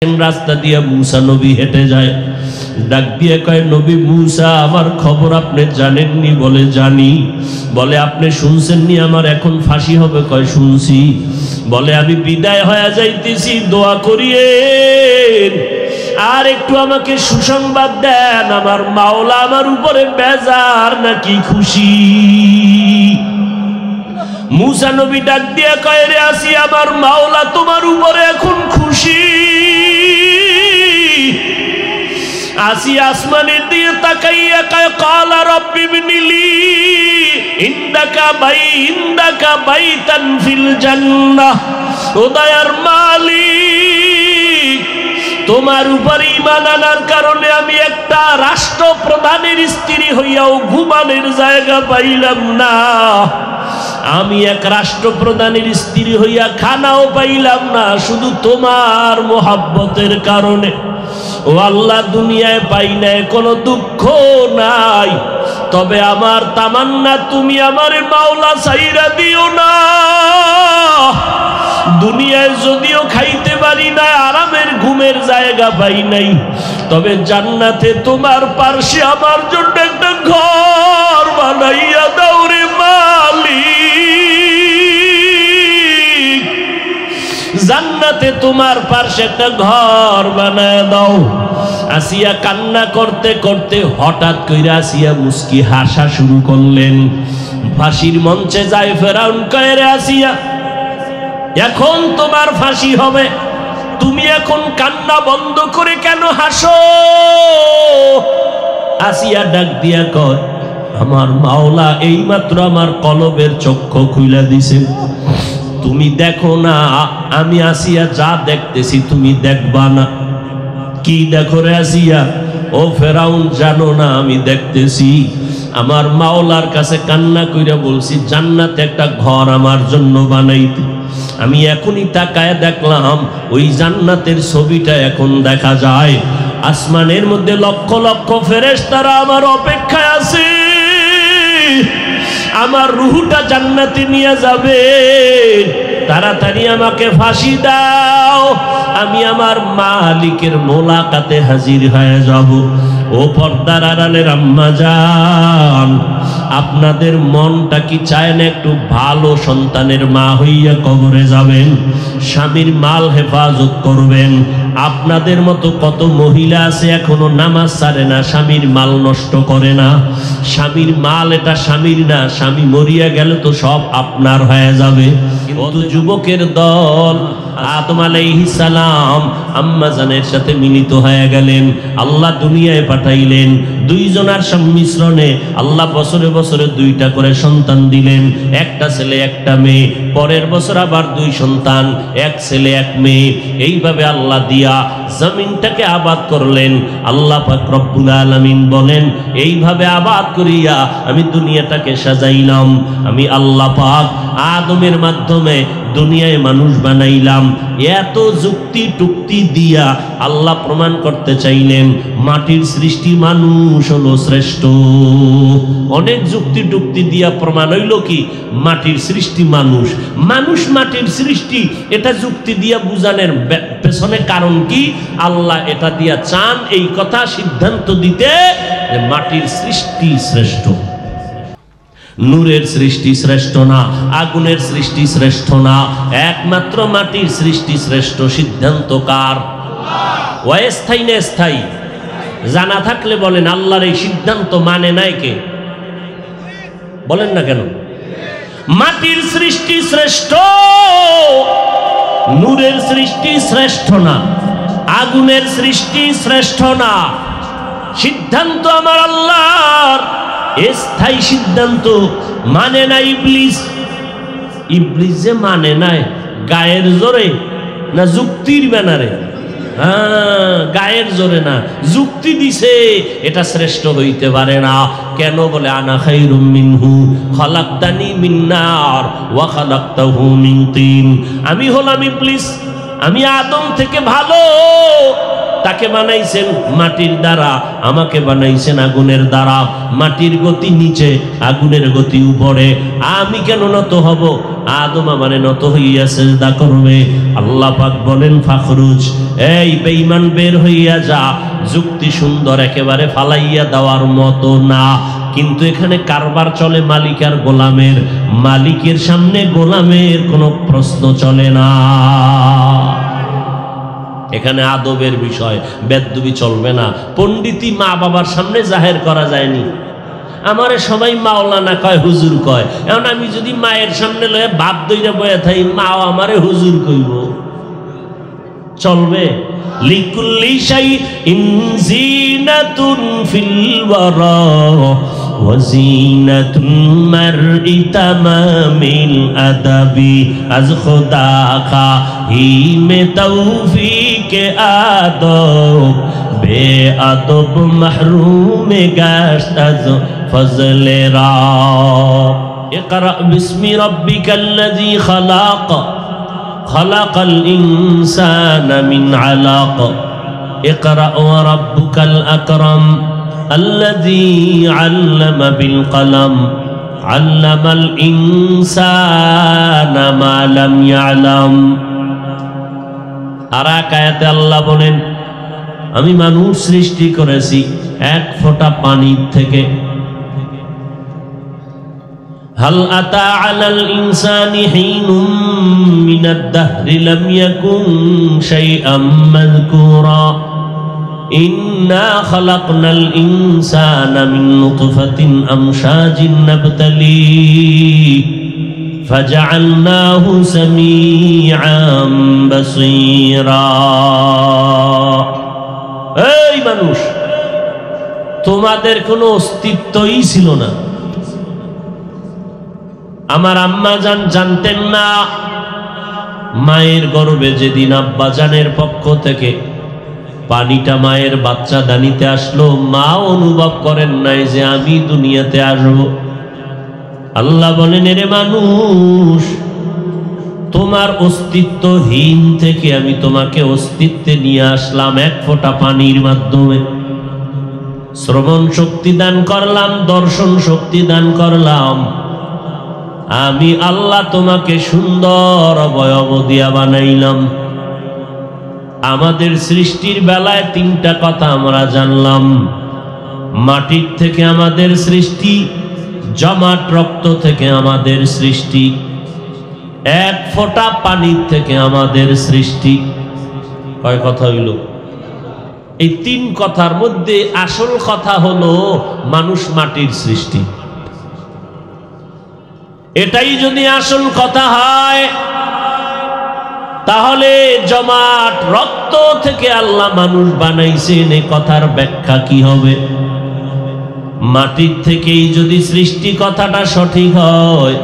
রাস্তা দিয়ে মুসা নবী হেঁটে যায়, ডাক দিয়ে কয়, নবী মুসা, আমার খবর আপনি জানেননি? বলে জানি। বলে আপনি শুনছেননি আমার এখন ফাঁসি হবে? কয় শুনছি। বলে আমি বিদায় হয়ে যাইতেছি, দোয়া করিয়েন, আর একটু আমাকে সুসংবাদ দেন, আমার মাওলা আমার উপরে বেজার নাকি খুশি? মুসা নবী ডাক দিয়ে কয়, রে আসি, আমার মাওলা তোমার উপরে এখন খুশি। আসি আসমানের দিয়ে তাকাইয়া কয়, ক্বালা রাব্বি ইবনিলি ইনদাকা বাইতান ফিল জান্নাহ। ও দয়ার মালিক, তোমার উপর ঈমান আনার কারণে আমি একটা রাষ্ট্রপ্রধানের স্ত্রী হইয়াও ঘুমানোর জায়গা পাইলাম না, আমি এক রাষ্ট্রপ্রধানের স্ত্রী হইয়া খানাও পাইলাম না, শুধু তোমার মোহাব্বতের কারণে। ও আল্লাহ, দুনিয়ায় পাই নাই কোনো দুঃখ নাই, তবে আমার তামান্না তুমি আমার মাওলা ছাইরা দিও না। দুনিয়ায় যদিও খাইতে পারি না, আরামের ঘুমের জায়গা পাই নাই, তবে জান্নাতে তোমার পার্শ্বে আমার জন্য একটা ঘর বানাইয়া দাও রে মালিক, জান্নাতে তোমার পার্শ্বে একটা ঘর বানায় দাও। আসিয়া কান্না করতে করতে হঠাৎ কইরা আসিয়া মুস্কি হাসা শুরু করলেন। ফাঁসির মঞ্চে যায় ফেরাউন, কয়, রে আসিয়া, এখন তোমার ফাঁসি হবে, তুমি এখন কান্না বন্ধ করে কেন হাসো? আসিয়া ডাক দিয়া কয়, আমার মাওলা এইমাত্র আমার কলবের চক্ষু খুইলা দিছে, তুমি দেখো না, আমি আসিয়া যা দেখতেছি তুমি দেখবা না। কি দেখো রে আসিয়া? ও ফেরাউন, জানো না আমি দেখতেছি? আমার মাওলার কাছে কান্না কইরা বলছি জান্নাতে একটা ঘর আমার জন্য বানাইতে। আমি এখনই তাকায় দেখলাম ওই জান্নাতের ছবিটা এখন দেখা যায়। আসমানের মধ্যে লক্ষ লক্ষ ফেরেশতারা আমার অপেক্ষায় আছে, আমার রূহটা জান্নাতে নিয়ে যাবে, তাড়াতাড়ি আমাকে ফাঁসি দাও, আমি আমার মালিকের মোলাকাতে হাজির হয়ে যাব। ও পর্দার আড়ালের আম্মা জান, আপনাদের মনটা কি চায় না একটু ভালো সন্তানের মা হইয়া কবরে যাবেন, স্বামীর মাল হেফাজত করবেন? আপনাদের মতো কত মহিলা আছে এখনো নামাজ ছাড়ে না, স্বামীর মাল নষ্ট করে না। স্বামীর মাল এটা স্বামীর না, স্বামী মরিয়া গেলে তো সব আপনার হয়ে যাবে। কিন্তু যুবকের দল আদম আলাইহিস সালাম আম্মা জানের সাথে মিলিত হয়ে গেলেন, আল্লাহ দুনিয়ায় পাঠাইলেন, দুইজনার সংমিশ্রণে আল্লাহ বছরে বছরে দুইটা করে সন্তান দিলেন, একটা ছেলে একটা মেয়ে। পরের বছর আবার দুই সন্তান, এক ছেলে এক মেয়ে। এইভাবে আল্লাহ দিয়া জমিনটাকে আবাদ করলেন। আল্লাহ পাক রব্বুল আলামিন বলেন, এইভাবে আবাদ করিয়া আমি দুনিয়াটাকে সাজাইলাম। আমি আল্লাহ পাক আদমের মাধ্যমে দুনিয়ায় মানুষ বানাইলাম। এত যুক্তি টুক্তি দিয়া আল্লাহ প্রমাণ করতে চাইলেন মাটির সৃষ্টি মানুষ হলো শ্রেষ্ঠ। অনেক যুক্তি টুক্তি দিয়া প্রমাণ হইল কি মাটির সৃষ্টি মানুষ, মানুষ মাটির সৃষ্টি। এটা যুক্তি দিয়া বুঝানোর পেছনে কারণ কি? আল্লাহ এটা দিয়া চান এই কথা সিদ্ধান্ত দিতে যে মাটির সৃষ্টি শ্রেষ্ঠ, নূরের সৃষ্টি শ্রেষ্ঠ না, আগুনের সৃষ্টি শ্রেষ্ঠ না, একমাত্র মাটির সৃষ্টি শ্রেষ্ঠ। সিদ্ধান্ত কার? অস্থায়ী না স্থায়ী? জানা থাকলে বলেন, আল্লাহর এই সিদ্ধান্ত মানে নাই কে? বলেন না কেন? মাটির সৃষ্টি শ্রেষ্ঠ, নূরের সৃষ্টি শ্রেষ্ঠ না, আগুনের সৃষ্টি শ্রেষ্ঠ না। সিদ্ধান্ত আমার আল্লাহর, স্থায়ী সিদ্ধান্ত মানে না ইবলিস। ইবলিস যে মানে নাই গায়ের জোরে না যুক্তির ব্যানারে? হ্যাঁ, গায়ের জোরে না, যুক্তি দিছে এটা শ্রেষ্ঠ হইতে পারে না। কেন? বলে আনা খায়রুম মিনহু খালাকতানি মিন নার ওয়া খালাকতাহু মিন তিন। আমি হলাম ইবলিস, আমি আদম থেকে ভালো, তাকে বানাইছেন মাটির দ্বারা, আমাকে বানাইছেন আগুনের দ্বারা। মাটির গতি নিচে, আগুনের গতি উপরে। আমি কেন নত হব? আদম আমারে নত হইয়া সিজদা করবে। আল্লাহ পাক বলেন ফাখরুজ, এই বেঈমান বের হইয়া যা। যুক্তি সুন্দর, একেবারে ফালাইয়া দেওয়ার মতো না, কিন্তু এখানে কারবার চলে মালিক আর গোলামের। মালিকের সামনে গোলামের কোনো প্রশ্ন চলে না। এখানে আদবের বিষয়, বেদবি চলবে না। পণ্ডিতি মা বাবার সামনে জাহের করা যায়নি। আমারে সবাই মাওলানা কয়, হুজুর কয়। এখন আমি যদি মায়ের সামনে লয়ে বাপ দইরা বয়ে থাই, মাও আমারে হুজুর কইব, চলবে? লিকুল্লি শাইইন জিনাতুন ফিল ওয়ারা ওয়া জিনাতুল মারই তামামিল আদাবি আজ খুদা কা হি মে তৌফিকে আদব বে আদব মাহরুম গাশত আজ ফজলে রাব। ইকরা বিসমি রাব্বিকাল্লাযী খালাক খালাকাল ইনসানা মিন আলাক ইকরা ওয়া রাব্বুকাল আকরাম আল্লাযী আল্লামা বিল কলম আল্লামাল ইনসানা মা লাম ইয়ালাম। আর এক আয়াতে আল্লাহ বলেন, আমি মানুষ সৃষ্টি করেছি এক ফোঁটা পানির থেকে। হাল আতা আলাল ইনসানি হিনুম মিনাদ দাহরি লাম ইয়াকুন শাইআম মাযকুরা ইন্না খালাকনাল ইনসানা মিন নুতফাতিন আমশাজিন নাবতালিহি ফাজআলনাহু সামিআম বাসীরা। এই মানুষ, তোমাদের কোনো অস্তিত্বই ছিল না। আমার আম্মা জান জানতেন না। মায়ের গর্ভে যেদিন আব্বা জানের পক্ষ থেকে পানিটা মায়ের বাচ্চা দানিতে আসলো, মা অনুভব করেন নাই যে আমি দুনিয়াতে আসব। আল্লাহ বলেন, এরে মানুষ, তোমার অস্তিত্বহীন থেকে আমি তোমাকে অস্তিত্বে নিয়ে আসলাম এক ফোঁটা পানির মাধ্যমে। শ্রবণ শক্তি দান করলাম, দর্শন শক্তি দান করলাম। আমি আল্লাহ তোমাকে সুন্দর অবয়ব দিয়া বানাইলাম। আমাদের সৃষ্টির বেলায় তিনটা কথা আমরা জানলাম। মাটির থেকে আমাদের সৃষ্টি, জমাট রক্ত থেকে আমাদের সৃষ্টি, এক ফোঁটা পানির থেকে আমাদের সৃষ্টি। কয় কথা হইল? এই তিন কথার মধ্যে আসল কথা হলো মানুষ মাটির সৃষ্টি। এটাই যদি আসল কথা হয়, তাহলে জমাট রক্ত থেকে আল্লাহ মানুষ বানাইছেন, এ কথার ব্যাখ্যা কি হবে? মাটির থেকেই যদি সৃষ্টি কথাটা সঠিক হয়,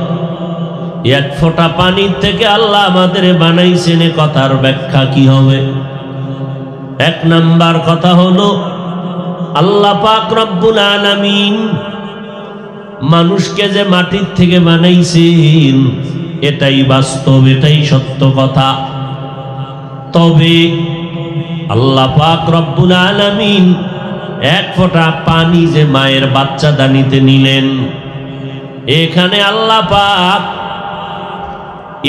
এক ফোঁটা পানির থেকে আল্লাহ আমাদের বানাইছেন, এ কথার ব্যাখ্যা কি হবে? এক নাম্বার কথা হলো, আল্লাহ পাক রব্বুল আলামিন মানুষকে যে মাটির থেকে বানাইছেন, এটাই বাস্তব, এটাই সত্য কথা। তবে আল্লাহ পাক রব্বুল আলামিন এক ফোঁটা পানি যে মায়ের বাচ্চা দানিতে নিলেন, এখানে আল্লাহ পাক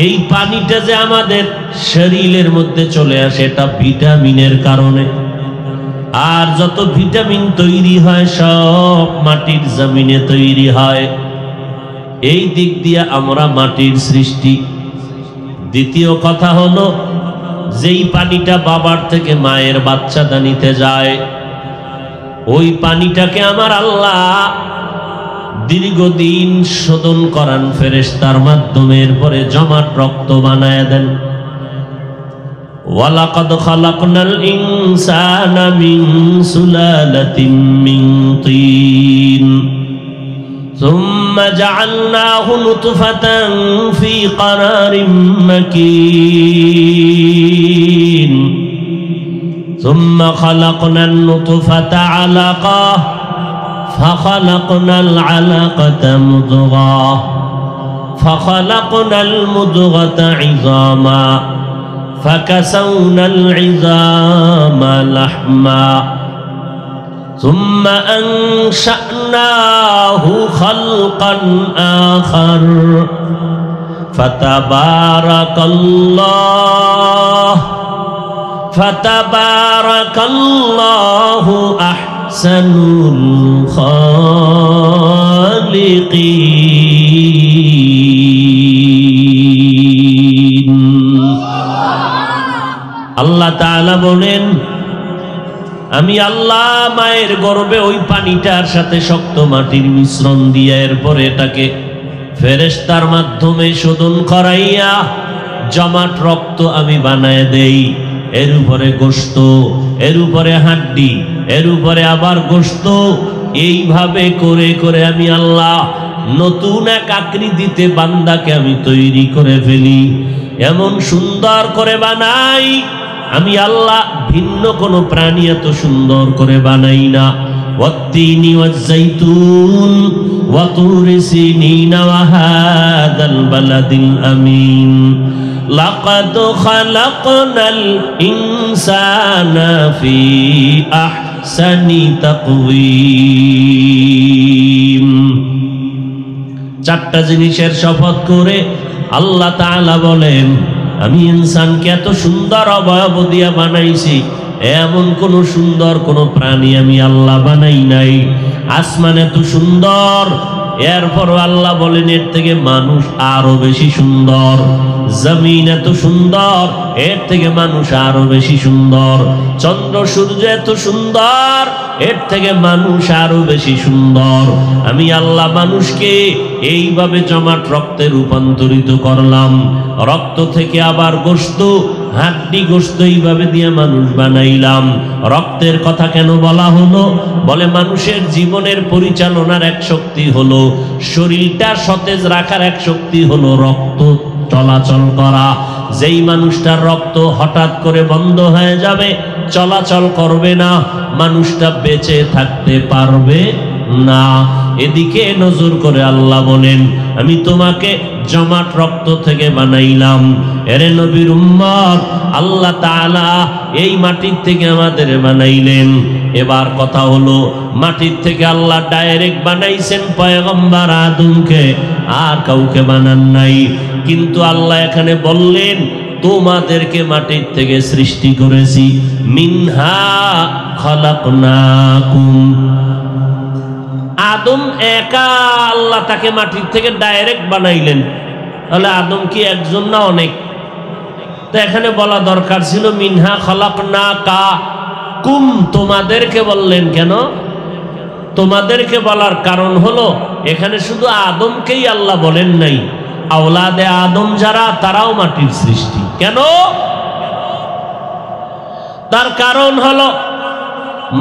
এই পানিটা যে আমাদের শরীরের মধ্যে চলে আসে, এটা ভিটামিনের কারণে। আর যত ভিটামিন তৈরি হয় সব মাটির জমিনে তৈরি হয়। এই দিক দিয়ে আমরা মাটির সৃষ্টি। দ্বিতীয় কথা হলো, যেই পানিটা বাবার থেকে মায়ের বাচ্চা দানিতে যায়, ওই পানিটাকে আমার আল্লাহ দীর্ঘদিন শোধন করান ফেরেশতার মাধ্যমে, এরপরে জমাট রক্ত বানায় দেন। ওয়ালাকাদ খালাকনাল ইনসানা মিন সুলালাতিন মিন তিন সুম্মা জাআলনাহু নুতফাতান ফি ক্বারারিন মাকিন সুম্মা খালাকনান নুতফাতা আলাকাহ ফাখালাকনাল আলাকাতা মুদগাহ ফাখালাকনাল মুদগাতা ইযামা فكسونا العظام لحما ثم أنشأناه خلقا آخر فتبارك الله أحسن الخالقين আল্লাহ তাআলা বলেন আমি আল্লাহ মায়ের গর্ভে ওই পানিটার সাথে শক্ত মাটির মিশ্রণ দিয়ে এরপরে এটাকে ফেরেশতার মাধ্যমে শোধন করাইয়া জমাট রক্ত আমি বানায় দেই, এর উপরে গোশত, এর উপরে হাড্ডি, এর উপরে আবার গোশত, এইভাবে করে করে আমি আল্লাহ নতুন এক আকৃতিতে বান্দাকে আমি তৈরি করে ফেলি। এমন সুন্দর করে বানাই আমি আল্লাহ, ভিন্ন কোনো প্রাণী এত সুন্দর করে বানাই না। ওয়াত্তিনি ওয়াজ্জাইতুন ওয়া তুরি সিনিন ওয়া হাদাল বালাদিল আমিন লাকাদ খালাকনাল ইনসানা ফি আহসানি তাকওয়িম। চারটা জিনিসের শপথ করে আল্লাহ তাআলা বলেন আমি ইনসানকে এত সুন্দর অবয়ব দিয়া বানাইছি, এমন কোন সুন্দর কোন প্রাণী আমি আল্লাহ বানাই নাই। আসমান এত সুন্দর, এরপর আল্লাহ বলেন এর থেকে মানুষ আরো বেশি সুন্দর। জমিন এত সুন্দর, এর থেকে মানুষ আরো বেশি সুন্দর। চন্দ্র সূর্য এত সুন্দর, এর থেকে মানুষ আরো বেশি সুন্দর। আমি আল্লাহ মানুষকে এইভাবে জমাট রক্তে রূপান্তরিত করলাম, রক্ত থেকে আবার গোশত, হাড্ডি গোশত এইভাবে দিয়ে মানুষ বানাইলাম। রক্তের কথা কেন বলা হলো? বলে মানুষের জীবনের পরিচালনার এক শক্তি হলো, শরীরটা সতেজ রাখার এক শক্তি হলো রক্ত চলাচল করা। যেই মানুষটার রক্ত হঠাৎ করে বন্ধ হয়ে যাবে, চলাচল করবে না, মানুষটা বেঁচে থাকতে পারবে না। এদিকে নজর করে আল্লাহ বলেন আমি তোমাকে জমাট রক্ত থেকে বানাইলাম। এরে নবীর উম্মত, আল্লাহ তাআলা এই মাটির থেকে আমাদের বানাইলেন। এবার কথা হলো, মাটির থেকে আল্লাহ ডাইরেক্ট বানাইছেন পয়গম্বর আদমকে, আর কাউকে বানান নাই। কিন্তু আল্লাহ এখানে বললেন তোমাদেরকে মাটির থেকে সৃষ্টি করেছি। মিনহা খালাকনাকুম। আদম একা আল্লাহ তাকে মাটির থেকে ডাইরেক্ট বানাইলেন, তাহলে আদম কি একজন না অনেক? তো এখানে বলা দরকার ছিল মিনহা খালাকনাকুম। তোমাদেরকে বললেন কেন? তোমাদেরকে বলার কারণ হলো এখানে শুধু আদমকেই আল্লাহ বলেন নাই, আওলাদে আদম যারা তারাও মাটির সৃষ্টি। কেন? তার কারণ হলো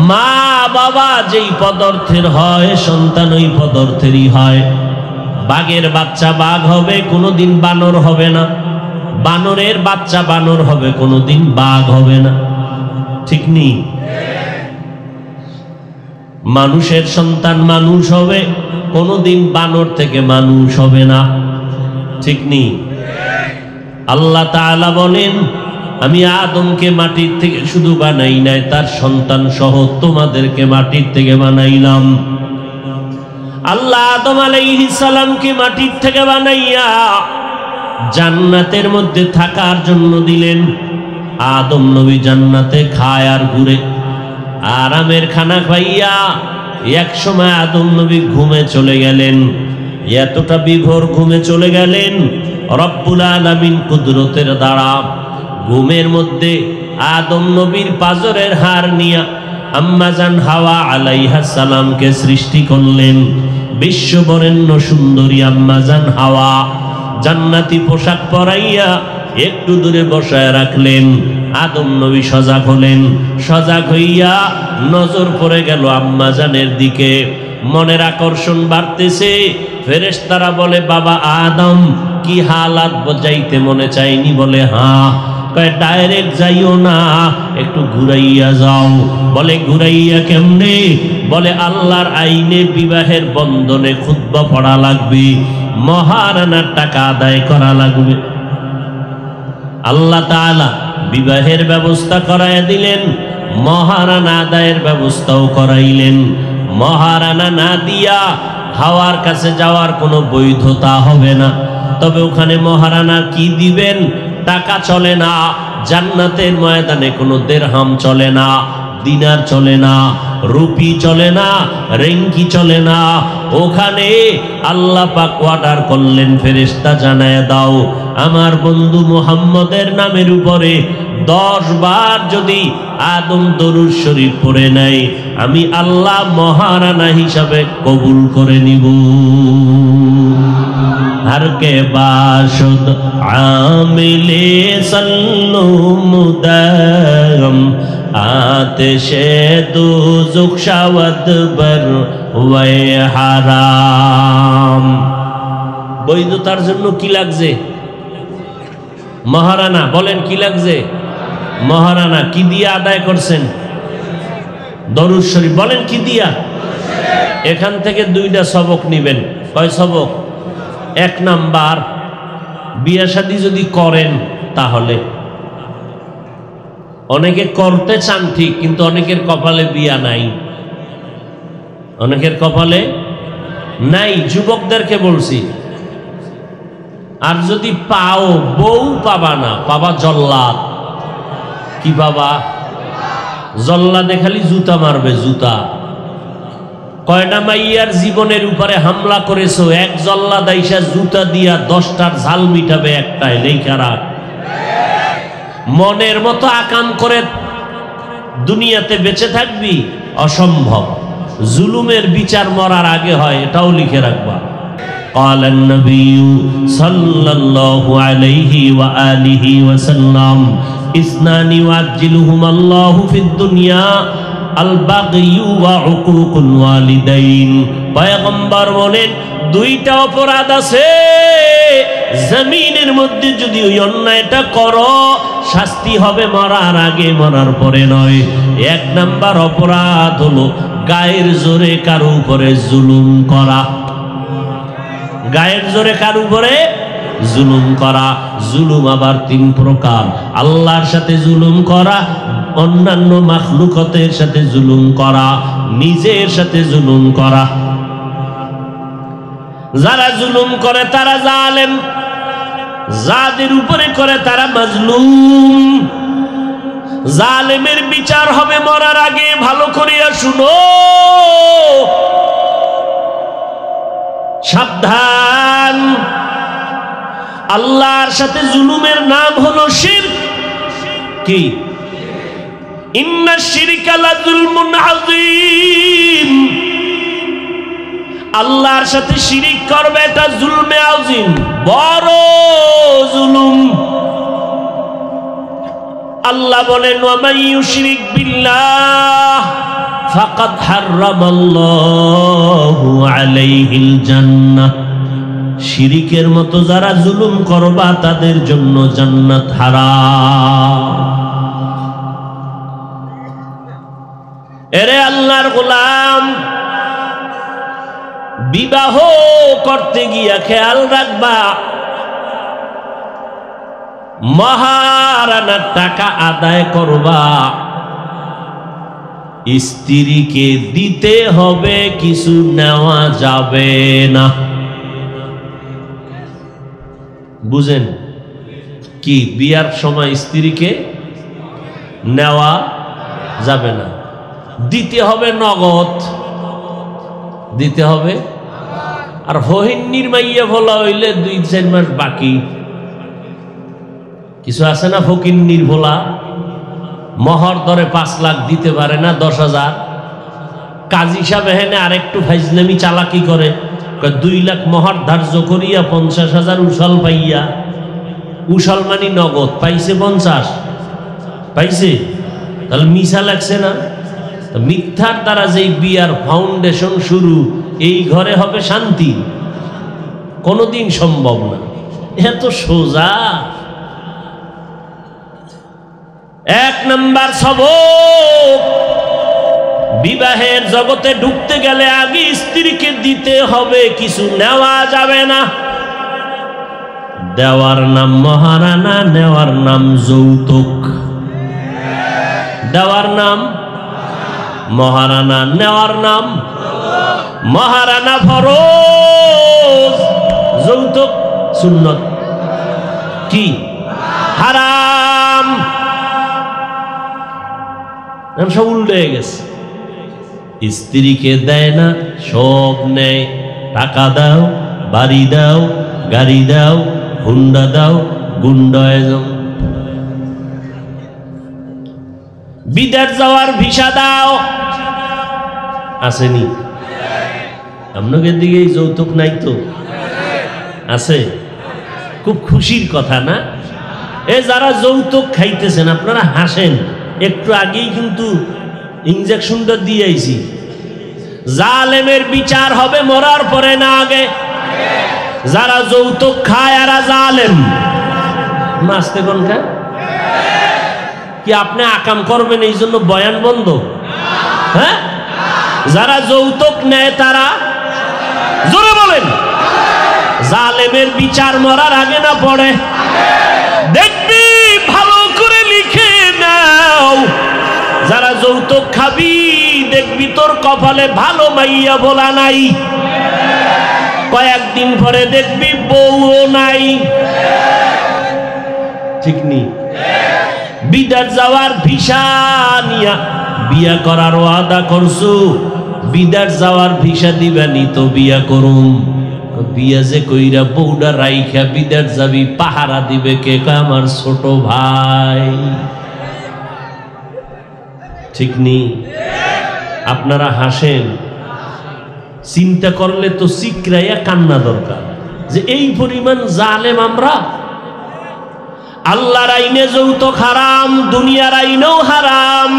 মা বাবা যেই পদার্থের হয় সন্তান ওই পদার্থেরই হয়। বাঘের বাচ্চা বাঘ হবে, কোনোদিন বানর হবে না। বানরের বাচ্চা বানর হবে, কোনোদিন বাঘ হবে না। ঠিক নেই? মানুষের সন্তান মানুষ হবে, কোনোদিন বানর থেকে মানুষ হবে না। ঠিক নেই? আল্লাহ তাআলা বলেন আমি আদমকে মাটির থেকে শুধু বানাই নাই, তার সন্তান সহ তোমাদেরকে মাটির থেকে বানাইলাম। আল্লাহ আদম আলাইহিস সালামকে মাটির থেকে বানাইয়া জান্নাতের মধ্যে থাকার জন্য দিলেন। আদম নবী জান্নাতে খায় আর ঘুরে, আরামের খানা খাইয়া এক সময় আদম নবী ঘুমে চলে গেলেন। এতটা বিভোর ঘুমে চলে গেলেন, রব্বুল আলামিন কুদরতের দ্বারা ঘুমের মধ্যে আদম নবীর পাজরের হাড় নিয়া আম্মাজান হাওয়া আলাইহিস সালামকে সৃষ্টি করলেন। বিশ্ববরেণ্য সুন্দরী আম্মাজান হাওয়া জান্নাতি পোশাক পরাইয়া একটু দূরে বসায় রাখলেন। আদম নবী সজাগ হলেন। সজাগ হইয়া নজর পড়ে গেল আম্মাজানের দিকে। মনের আকর্ষণ বাড়তেছে। ফেরেশতারা বলে বাবা আদম কি হালাত, যাইতে মনে চাইনি? বলে হ্যাঁ। কয় ডাইরেক্ট যাইও না, একটু ঘুরাইয়া যাও। বলে ঘুরাইয়া কেমনে? বলে আল্লাহর আইনে বিবাহের বন্ধনে খুতবা পড়া লাগবে, মহারানার টাকা আদায় করা লাগবে। আল্লাহ তাআলা বিবাহের ব্যবস্থা করায় দিলেন। মহারানা আদায়ের ব্যবস্থাও করাইলেন। মহারানা না দিয়া হাওয়ার কাছে যাওয়ার কোনো বৈধতা হবে না। তবে ওখানে মহারানা কি দিবেন? টাকা চলে না। জান্নাতের ময়দানে কোনো দেরহাম চলে না, দিনার চলে না, রুপি চলে না, রেঙ্কি চলে না। ওখানে আল্লাহ পাক অর্ডার করলেন, ফেরেশতা জানায় দাও আমার বন্ধু মুহাম্মদের নামের উপরে 10 বার যদি আদম দরুদ শরীফ পড়ে নাই, আমি আল্লাহ মহারানা হিসাবে কবুল করে নিব। हर के बाशुद आमिले सल्लु मुदगम आतिशे दोज़ख शावद बर वे হারাম। বৈধতার জন্য কি লাগছে? মহারানা বলেন কি লাগছে? মহারানা কি দিয়ে আদায় করছেন? দরুদ শরীফ। বলেন কি দিয়া? এখান থেকে 2টা সবক নিবেন। কয় সবক? 1 নাম্বার, বিয়ে শাদী যদি করেন তাহলে অনেকে করতে চান ঠিক, কিন্তু অনেকের কপালে বিয়া নাই, অনেকের কপালে নাই। যুবকদেরকে বলছি, আর যদি পাও বউ পাবা না, পাবা জল্লাদ। কি পাবা? জল্লাদে খালি জুতা মারবে, জুতা। কয়টা মাইয়ার জীবনের উপরে হামলা করেছো, এক জল্লাদ আইসা জুতা দিয়া 10টার ঝাল মিটাবে একটাই, লেখা রাখ। মনের মতো আকাম করে দুনিয়াতে বেঁচে থাকবি, অসম্ভব। জুলুমের বিচার মরার আগে হয়, এটাও লিখে রাখবা। قال النبي صلى الله عليه وآله وسلم اثنان يعجلهما الله في الدنيا البغي وعقوق الوالدين। পয়গম্বর বলেন 2টা অপরাধ আছে, জমিনের মধ্যে যদি ওই অন্যায়টা করো শাস্তি হবে মরার আগে, মরার পরে নয়। 1 নাম্বার অপরাধ হলো গায়ের জোরে কারো উপরে জুলুম করা। গায়ের জোরে কার উপরে জুলুম করা। জুলুম আবার 3 প্রকার। আল্লাহর সাথে জুলুম করা, অন্যান্য মাখলুকাতের সাথে জুলুম করা, নিজের সাথে জুলুম করা। যারা জুলুম করে তারা জালেম, যাদের উপরে করে তারা মাজলুম। জালেমের বিচার হবে মরার আগে, ভালো করিয়া শুনো। সাবধান, আল্লাহর সাথে জুলুমের নাম হলো শিরক। কি? ইন্না শিরকা লাযুলমুন আযীম। আল্লাহর সাথে শিরিক করবে, এটা জুলমে আযীম, বড় জুলুম। আল্লাহ বলেন ওয়া মান ইউশরিক বিল্লাহ ফাকাদ হারামাল্লাহু আলাইহিল জান্নাহ। শিরিকের মতো যারা জুলুম করবা তাদের জন্য জান্নাত হারাম। এরে আল্লাহর গোলাম, বিবাহ করতে গিয়া খেয়াল রাখবা, মহারানার টাকা আদায় করবা, স্ত্রীকে দিতে হবে, কিছু নেওয়া যাবে না। বুঝেন কি? বিয়ার সময় স্ত্রীকে নেওয়া যাবে না, দিতে হবে নগদ, দিতে হবে। আর ফহিন্নির মাইয়া ভোলা হইলে 2-4 মাস বাকি। কিছু আছে না ফকিন্নির ভোলা, মহর ধরে 5 লাখ দিতে পারে না, 10,000। কাজী সাহেব এখানে আরেকটু ফাইজলামি চালাকি করে, 2 লাখ মহর ধার্য করিয়া 50,000 উসল পাইয়া। উসল মানি নগদ, পাইছে 50 পাইছে, তাহলে মিশা লাগছে না? মিথ্যার দ্বারা যেই বিয়ার ফাউন্ডেশন শুরু, এই ঘরে হবে শান্তি? কোনোদিন সম্ভব না। এত সোজা। 1 নাম্বার সবক, বিবাহের জগতে ঢুকতে গেলে আগে স্ত্রীকে দিতে হবে, কিছু নেওয়া যাবে না। দেওয়ার নাম মহারানা, নেওয়ার নাম যৌতুক। দেওয়ার নাম মহারানা, নেওয়ার নাম মহারানা ফরজ, যৌতুক সুন্নত, কি হারাম। সব উল্টে হয়ে গেছে, স্ত্রীকে দেয় না, সব নেয়। টাকা দাও, বাড়ি দাও, গাড়ি দাও, হুন্ডা দাও, গুন্ডা হয়ে যাও। বিদেশ যাওয়ার ভিসা দাও, আসেনি? আপনাদের দিকে এই যৌতুক নাই তো? আছে? খুব খুশির কথা না? এ যারা যৌতুক খাইতেছেন আপনারা হাসেন, একটু আগেই কিন্তু ইনজেকশনটা দিয়ে আইছি। জালেমের বিচার হবে মরার পরে না আগে? যারা যৌতুক খায় এরা জালেম। নাচতে কোন খায় কি? আপনি আকাম করবেন এই জন্য বয়ান বন্ধ? হ্যাঁ, যারা যৌতুক নেয় তারা, জোরে বলেন, জালেমের বিচার মরার আগে না পড়ে? দেখবি, ভালো করে লিখে নাও, যারা যৌতুক খাবি দেখবি তোর কপালে ভালো মাইয়া বলা নাই, কয়েকদিন পরে দেখবি বউও নাই। ঠিক নি? বিদেশ যাওয়ার ভিসা নিয়া বিয়া করার ওয়াদা করছো, বিদেশ যাওয়ার ভিসা দিবানি তো বিয়া করুম। বিয়া যে কইরা বউডা রাইখা বিদেশ যাবি, পাহারা দিবে কে? আমার ছোট ভাই। ঠিক নি? আপনারা হাসেন, চিন্তা করলে তো চিকরাইয়া কান্না দরকার যে এই পরিমাণ জালেম আমরা। আল্লাহর আইনে যৌতুক হারাম, দুনিয়ার আইনেও হারাম।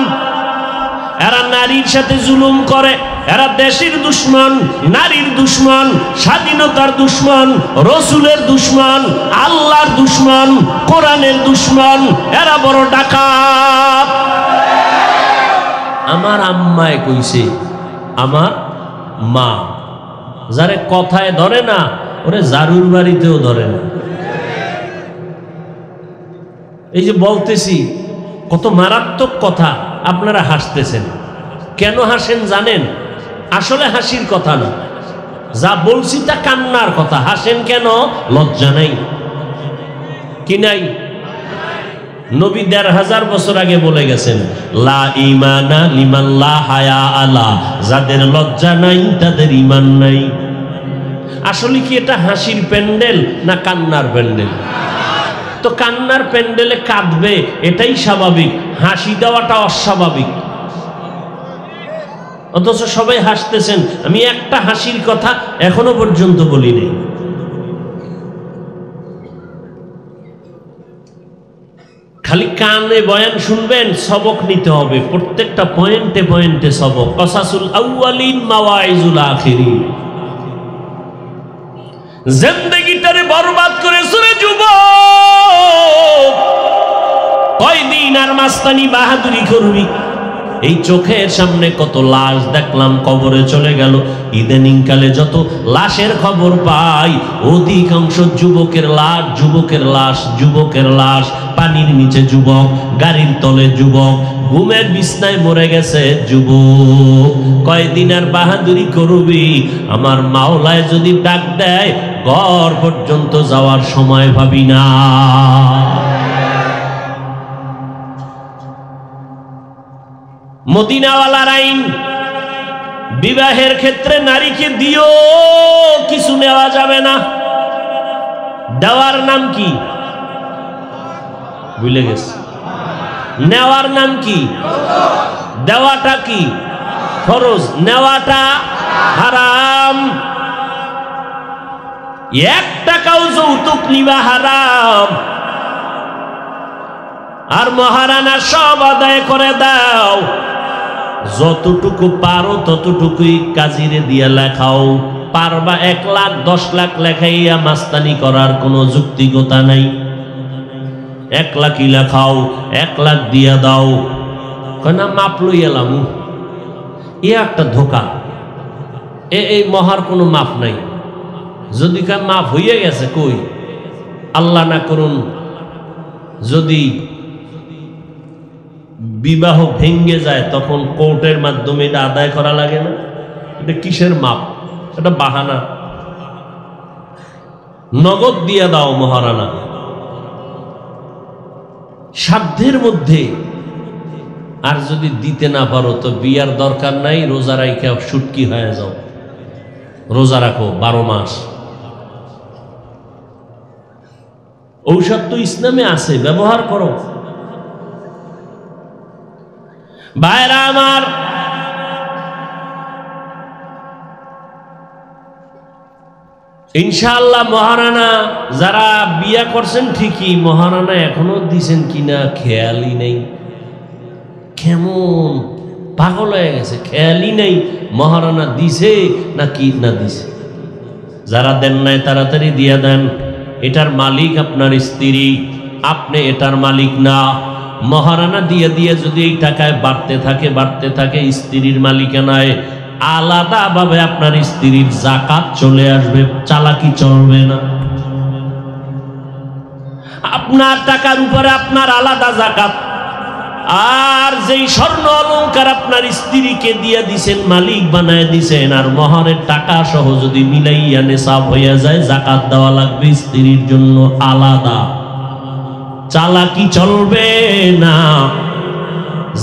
এরা নারীর সাথে জুলুম করে, এরা দেশের দুশ্মন, নারীর দুশ্মন, স্বাধীনতার দুশ্মন, রসুলের দুশ্মন, আল্লাহর দুশ্মন, কোরআনের দুশ্মন। এরা বড় ডাকাত। আমার আম্মায় কইছে, আমার মা যারে কথায় ধরে না ওরে জারুর বাড়িতেও ধরে না। এই যে বলতেছি কত মারাত্মক কথা, আপনারা হাসতেছেন। কেন হাসেন জানেন? আসলে হাসির কথা না, যা বলছি তা কান্নার কথা। হাসেন কেন? লজ্জা নাই কি নাই? নবী ১৫০০ বছর আগে বলে গেছেন, লা ঈমানা লিমান লা হায়া আলা, যাদের লজ্জা নাই তাদের ঈমান নাই। আসলে কি এটা হাসির প্যান্ডেল না কান্নার প্যান্ডেল? তো কান্নার প্যান্ডেলে কাঁদবে এটাই স্বাভাবিক, হাসি দেওয়াটা অস্বাভাবিক। অথচ সবাই হাসতেছেন। আমি একটা হাসির কথা এখনো পর্যন্ত বলিনি। খালি কানে বয়ান শুনবেন, সবক নিতে হবে। প্রত্যেকটা পয়েন্টে পয়েন্টে সবক। কসাসুল আউয়ালিন মাওয়াইজুল আখিরিন। জিন্দেগিটারে বরবাদ করেছ রে যুবক, কয়দিন আর মাস্তানি বাহাদুরি করবি? এই চোখের সামনে কত লাশ দেখলাম, কবরে চলে গেল। ইদানিং কালে যত লাশের খবর পাই, অধিকাংশ যুবকের লাশ, যুবকের লাশ, যুবকের লাশ। পানির নিচে যুবক, গাড়ির তলে যুবক, ঘুমের বিছনায় মরে গেছে যুবক। কয়দিন আর বাহাদুরি করবি? আমার মাওলায় যদি ডাক দেয়, ঘর পর্যন্ত যাওয়ার সময় ভাবি না। মদিনাওয়ালার আইন, বিবাহের ক্ষেত্রে নারীকে দিও, কিছু নেওয়া যাবে না। দেওয়ার নাম কি? ভুলে গেছে। নেওয়ার নাম কি? দেওয়াটা কি? ফরজ, নেওয়াটা হারাম। 1 টাকাও যৌতুক নিবা হারাম। আর মহারানা সব আদায় করে দাও। যতটুকু পারো ততটুকুই কাজিরে দিয়া লেখাও। পারবা 1 লাখ 10 লাখ লেখাইয়া মাস্তানি করার কোনো যুক্তিকতা নাই। 1 লাখই লেখাও, 1 লাখ দিয়া দাও। কেনা মাপ লই এলাম, এ একটা ধোকা। এই মহার কোনো মাপ নাই। যদি কা মাপ হইয়া গেছে, কই আল্লাহ না করুন যদি বিবাহ ভেঙ্গে যায় তখন কোর্টের মাধ্যমে এটা আদায় করা লাগে না? এটা কিসের মাপ? এটা বাহানা। নগদ দিয়ে দাও মহারানা, সাধ্যের মধ্যে। আর যদি দিতে না পারো তো বিয়ার দরকার নাই, রোজা রাখে সুটকি হয়ে যাও, রোজা রাখো 12 মাস। ঔষধ তো ইসলামে আছে, ব্যবহার করো। ভাইরা আমার, ইনশাআল্লাহ মহারানা যারা বিয়া করছেন ঠিকই, মহারানা এখনো দিছেন কিনা খেয়ালই নেই। কেমন পাগল হয়ে গেছে, খেয়ালই নেই মহারানা দিছে নাকি না দিছে। যারা দেন নাই তাড়াতাড়ি দিয়া দেন। এটার মালিক আপনার স্ত্রী, আপনি এটার মালিক না। মহারানা দিয়ে দিয়ে যদি এই টাকায় বাড়তে থাকে স্ত্রীর মালিকানায়, আলাদাভাবে আপনার স্ত্রীর যাকাত চলে আসবে, চালাকি চলবে না। আপনার টাকার উপরে আপনার আলাদা যাকাত। আর যেই স্বর্ণ অলংকার আপনার স্ত্রীকে দিয়ে দিছেন, মালিক বানায় দিছেন, আর মহরের টাকা সহ যদি মিলাইয়া নেশাব হইয়া যায়, যাকাত দেওয়া লাগবে স্ত্রীর জন্য আলাদা। চালাকি চলবে না।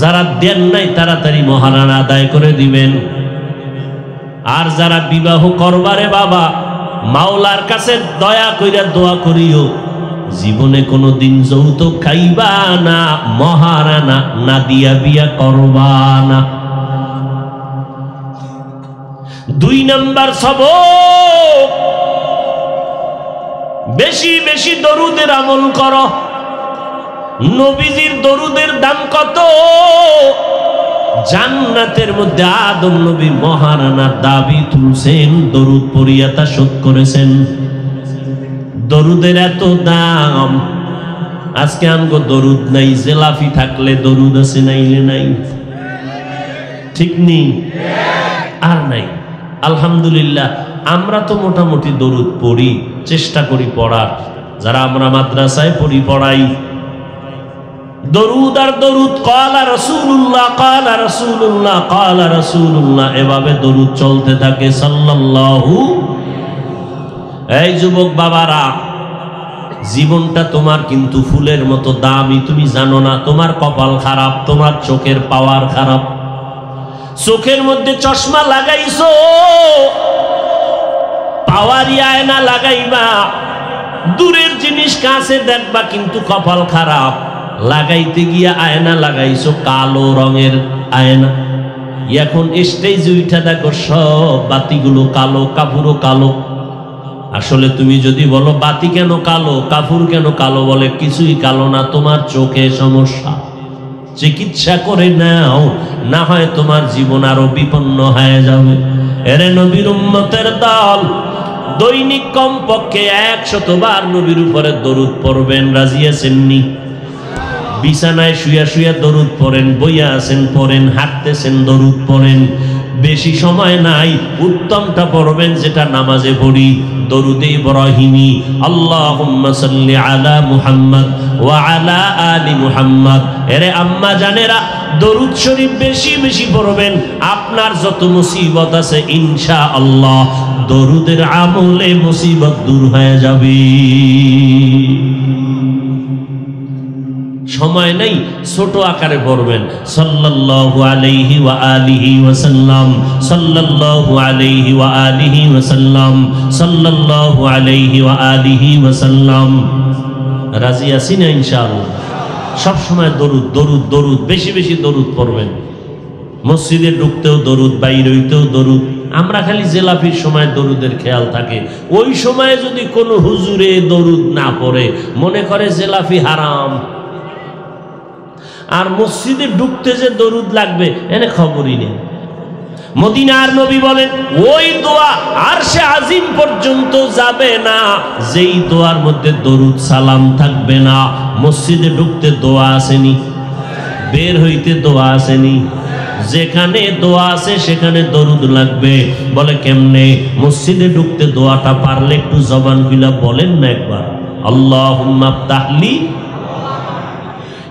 যারা দেন নাই তাড়াতাড়ি মহারানা আদায় করে দিবেন। আর যারা বিবাহ করবারে বাবা, মাওলার কাছে দয়া কইরা দোয়া করিও, জীবনে কোনোদিন যৌতুক খাইবা না, মহারানা না দিয়া বিয়া করবা না। 2 নাম্বার সবক, বেশি বেশি দরুদের আমল করো। নবীজির দরুদের দাম কত? জান্নাতের মধ্যে আদম নবী মহারানার দাবি তুলছেন, দরুদ পড়িয়া তা শোধ করেছেন। দরুদের এত দাম। আজকে আমগো দরুদ নাই, জেলাফি থাকলে দরুদ আছে, নাইলে নাই। ঠিক নেই? আর নাই। আলহামদুলিল্লাহ, আমরা তো মোটামুটি দরুদ পড়ি, চেষ্টা করি পড়ার। যারা আমরা মাদ্রাসায় পড়ি, পড়াই দরুদ আর দরুদ, ক্বালা রাসূলুল্লাহ, ক্বালা রাসূলুল্লাহ, ক্বালা রাসূলুল্লাহ, এভাবে দরুদ চলতে থাকে সাল্লাল্লাহু। এই যুবক বাবারা, জীবনটা তোমার কিন্তু ফুলের মতো দামি, তুমি জানো না। তোমার কপাল খারাপ, তোমার চোখের পাওয়ার খারাপ। চোখের মধ্যে চশমা লাগাইছো, পাওয়ারি আয়না লাগাইবা, দূরের জিনিস কাছে দেখবা, কিন্তু কপাল খারাপ। লাগাইতে গিয়া আয়না লাগাইছো কালো রঙের আয়না। এখন স্টেজ উঠা দেখো সব বাতিগুলো কালো, কাপড়ও কালো। আসলে তুমি যদি বলো বাতি কেন কালো, কাপড় কেন কালো, বলে কিছুই কালো না, তোমার চোখে সমস্যা। চিকিৎসা করে নাও, না হয় তোমার জীবন আরো বিপন্ন হয়ে যাবে। এরে নবীর উম্মতের দল, দৈনিক কমপক্ষে 100 বার নবীর উপরে দরুদ পড়বেন। রাজি আছেননি? বিছানায় শুয়া শুয়া দরুদ পড়েন, বইয়া আছেন পড়েন, হাঁটতেছেন দরুদ পড়েন। বেশি সময় নাই, উত্তমটা পড়বেন যেটা নামাজে পড়ি, দরুদে ইব্রাহিমি। আল্লাহুম্মা সাল্লি আলা মুহাম্মদ ওয়া আলা আলি মুহাম্মদ। এরে আম্মা জানেরা, দরুদ শরীফ বেশি বেশি পড়বেন। আপনার যত মুসিবত আছে ইনশাআল্লাহ দরুদের আমলে মুসিবত দূর হয়ে যাবে। সময় নাই, ছোট আকারে পড়বেন। সাল্লাল্লাহু আলাইহি ওয়া আলিহি ওয়া সাল্লাম, সাল্লাল্লাহু আলাইহি ওয়া আলিহি ওয়া সাল্লাম, সাল্লাল্লাহু আলাইহি ওয়া আলিহি ওয়া সাল্লাম। রাজি আছি না ইনশাআল্লাহ? সব সময় দরুদ দরুদ দরুদ, বেশি বেশি দরুদ পড়বেন। মসজিদে ঢুকতেও দরুদ, বাইরে হইতেও দরুদ। আমরা খালি জেলাফির সময় দরুদের খেয়াল থাকে। ওই সময়ে যদি কোনো হুজুরে দরুদ না পড়ে, মনে করে জেলাফি হারাম। আর মসজিদে ঢুকতে যে দরুদ লাগবে এনে খবরই নেই। মদিনার নবী বলেন, ওই দোয়া আরশে আজিম পর্যন্ত যাবে না যেই দোয়ার মধ্যে দরুদ সালাম থাকবে না। মসজিদে ঢুকতে দোয়া আসেনি, বের হইতে দোয়া আসেনি। যেখানে দোয়া আছে সেখানে দরুদ লাগবে। বলে কেমনে? মসজিদে ঢুকতে দোয়াটা পারলে একটু জবান খুলে বলেন না একবার, আল্লাহুম্মা আফতাহলি।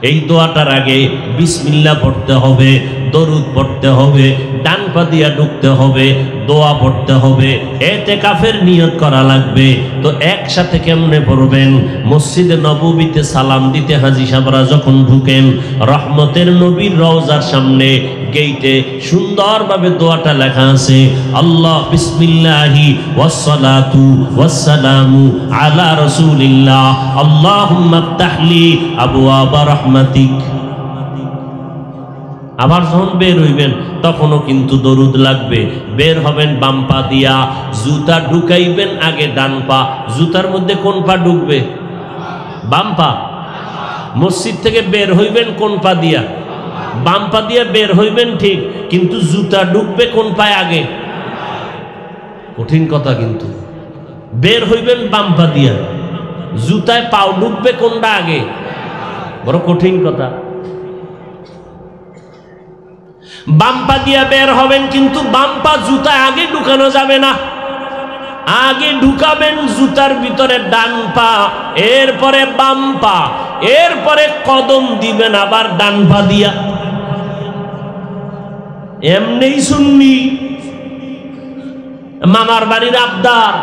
এই দোয়াটার আগে বিসমিল্লাহ পড়তে হবে, দরুদ পড়তে হবে, ডান পা দিয়া ঢুকতে হবে, দোয়া পড়তে হবে, ইতিকাফের নিয়ত করা লাগবে। তো একসাথে কেমনে পড়বেন? মসজিদে নববীতে সালাম দিতে হাজী সাহেবরা যখন ঢুকেন, রহমতের নবীর রওজার সামনে গেইটে সুন্দরভাবে দোয়াটা লেখা আছে, আল্লাহ বিসমিল্লাহি ওয়াসসালাতু ওয়াসসালামু আলা রাসূলিল্লাহ আল্লাহুম্মা ইফতাহলি আবওয়াবা রাহমাতিক। আবার যখন বের হইবেন তখনও কিন্তু দরুদ লাগবে। বের হবেন বাম পা দিয়া, জুতা ঢুকাইবেন আগে ডান পা। জুতার মধ্যে কোন পা ঢুকবে? বাম পা। মসজিদ থেকে বের হইবেন কোন পা দিয়া? বাম পা দিয়ে বের হইবেন ঠিক, কিন্তু জুতা ঢুকবে কোন পায়ে আগে? কঠিন কথা কিন্তু। বের হইবেন বাম পা দিয়া, জুতায় পাও ঢুকবে কোনটা আগে? বড় কঠিন কথা। বাম পা দিয়া বের হবেন, কিন্তু বাম পা জুতায় আগে ঢুকানো যাবে না। আগে ঢুকাবেন জুতার ভিতরে ডান পা, এরপরে বাম পা, এরপরে কদম দিবেন আবার ডান পা দিয়া। এমনি সুন্নি মামার বাড়ির আবদার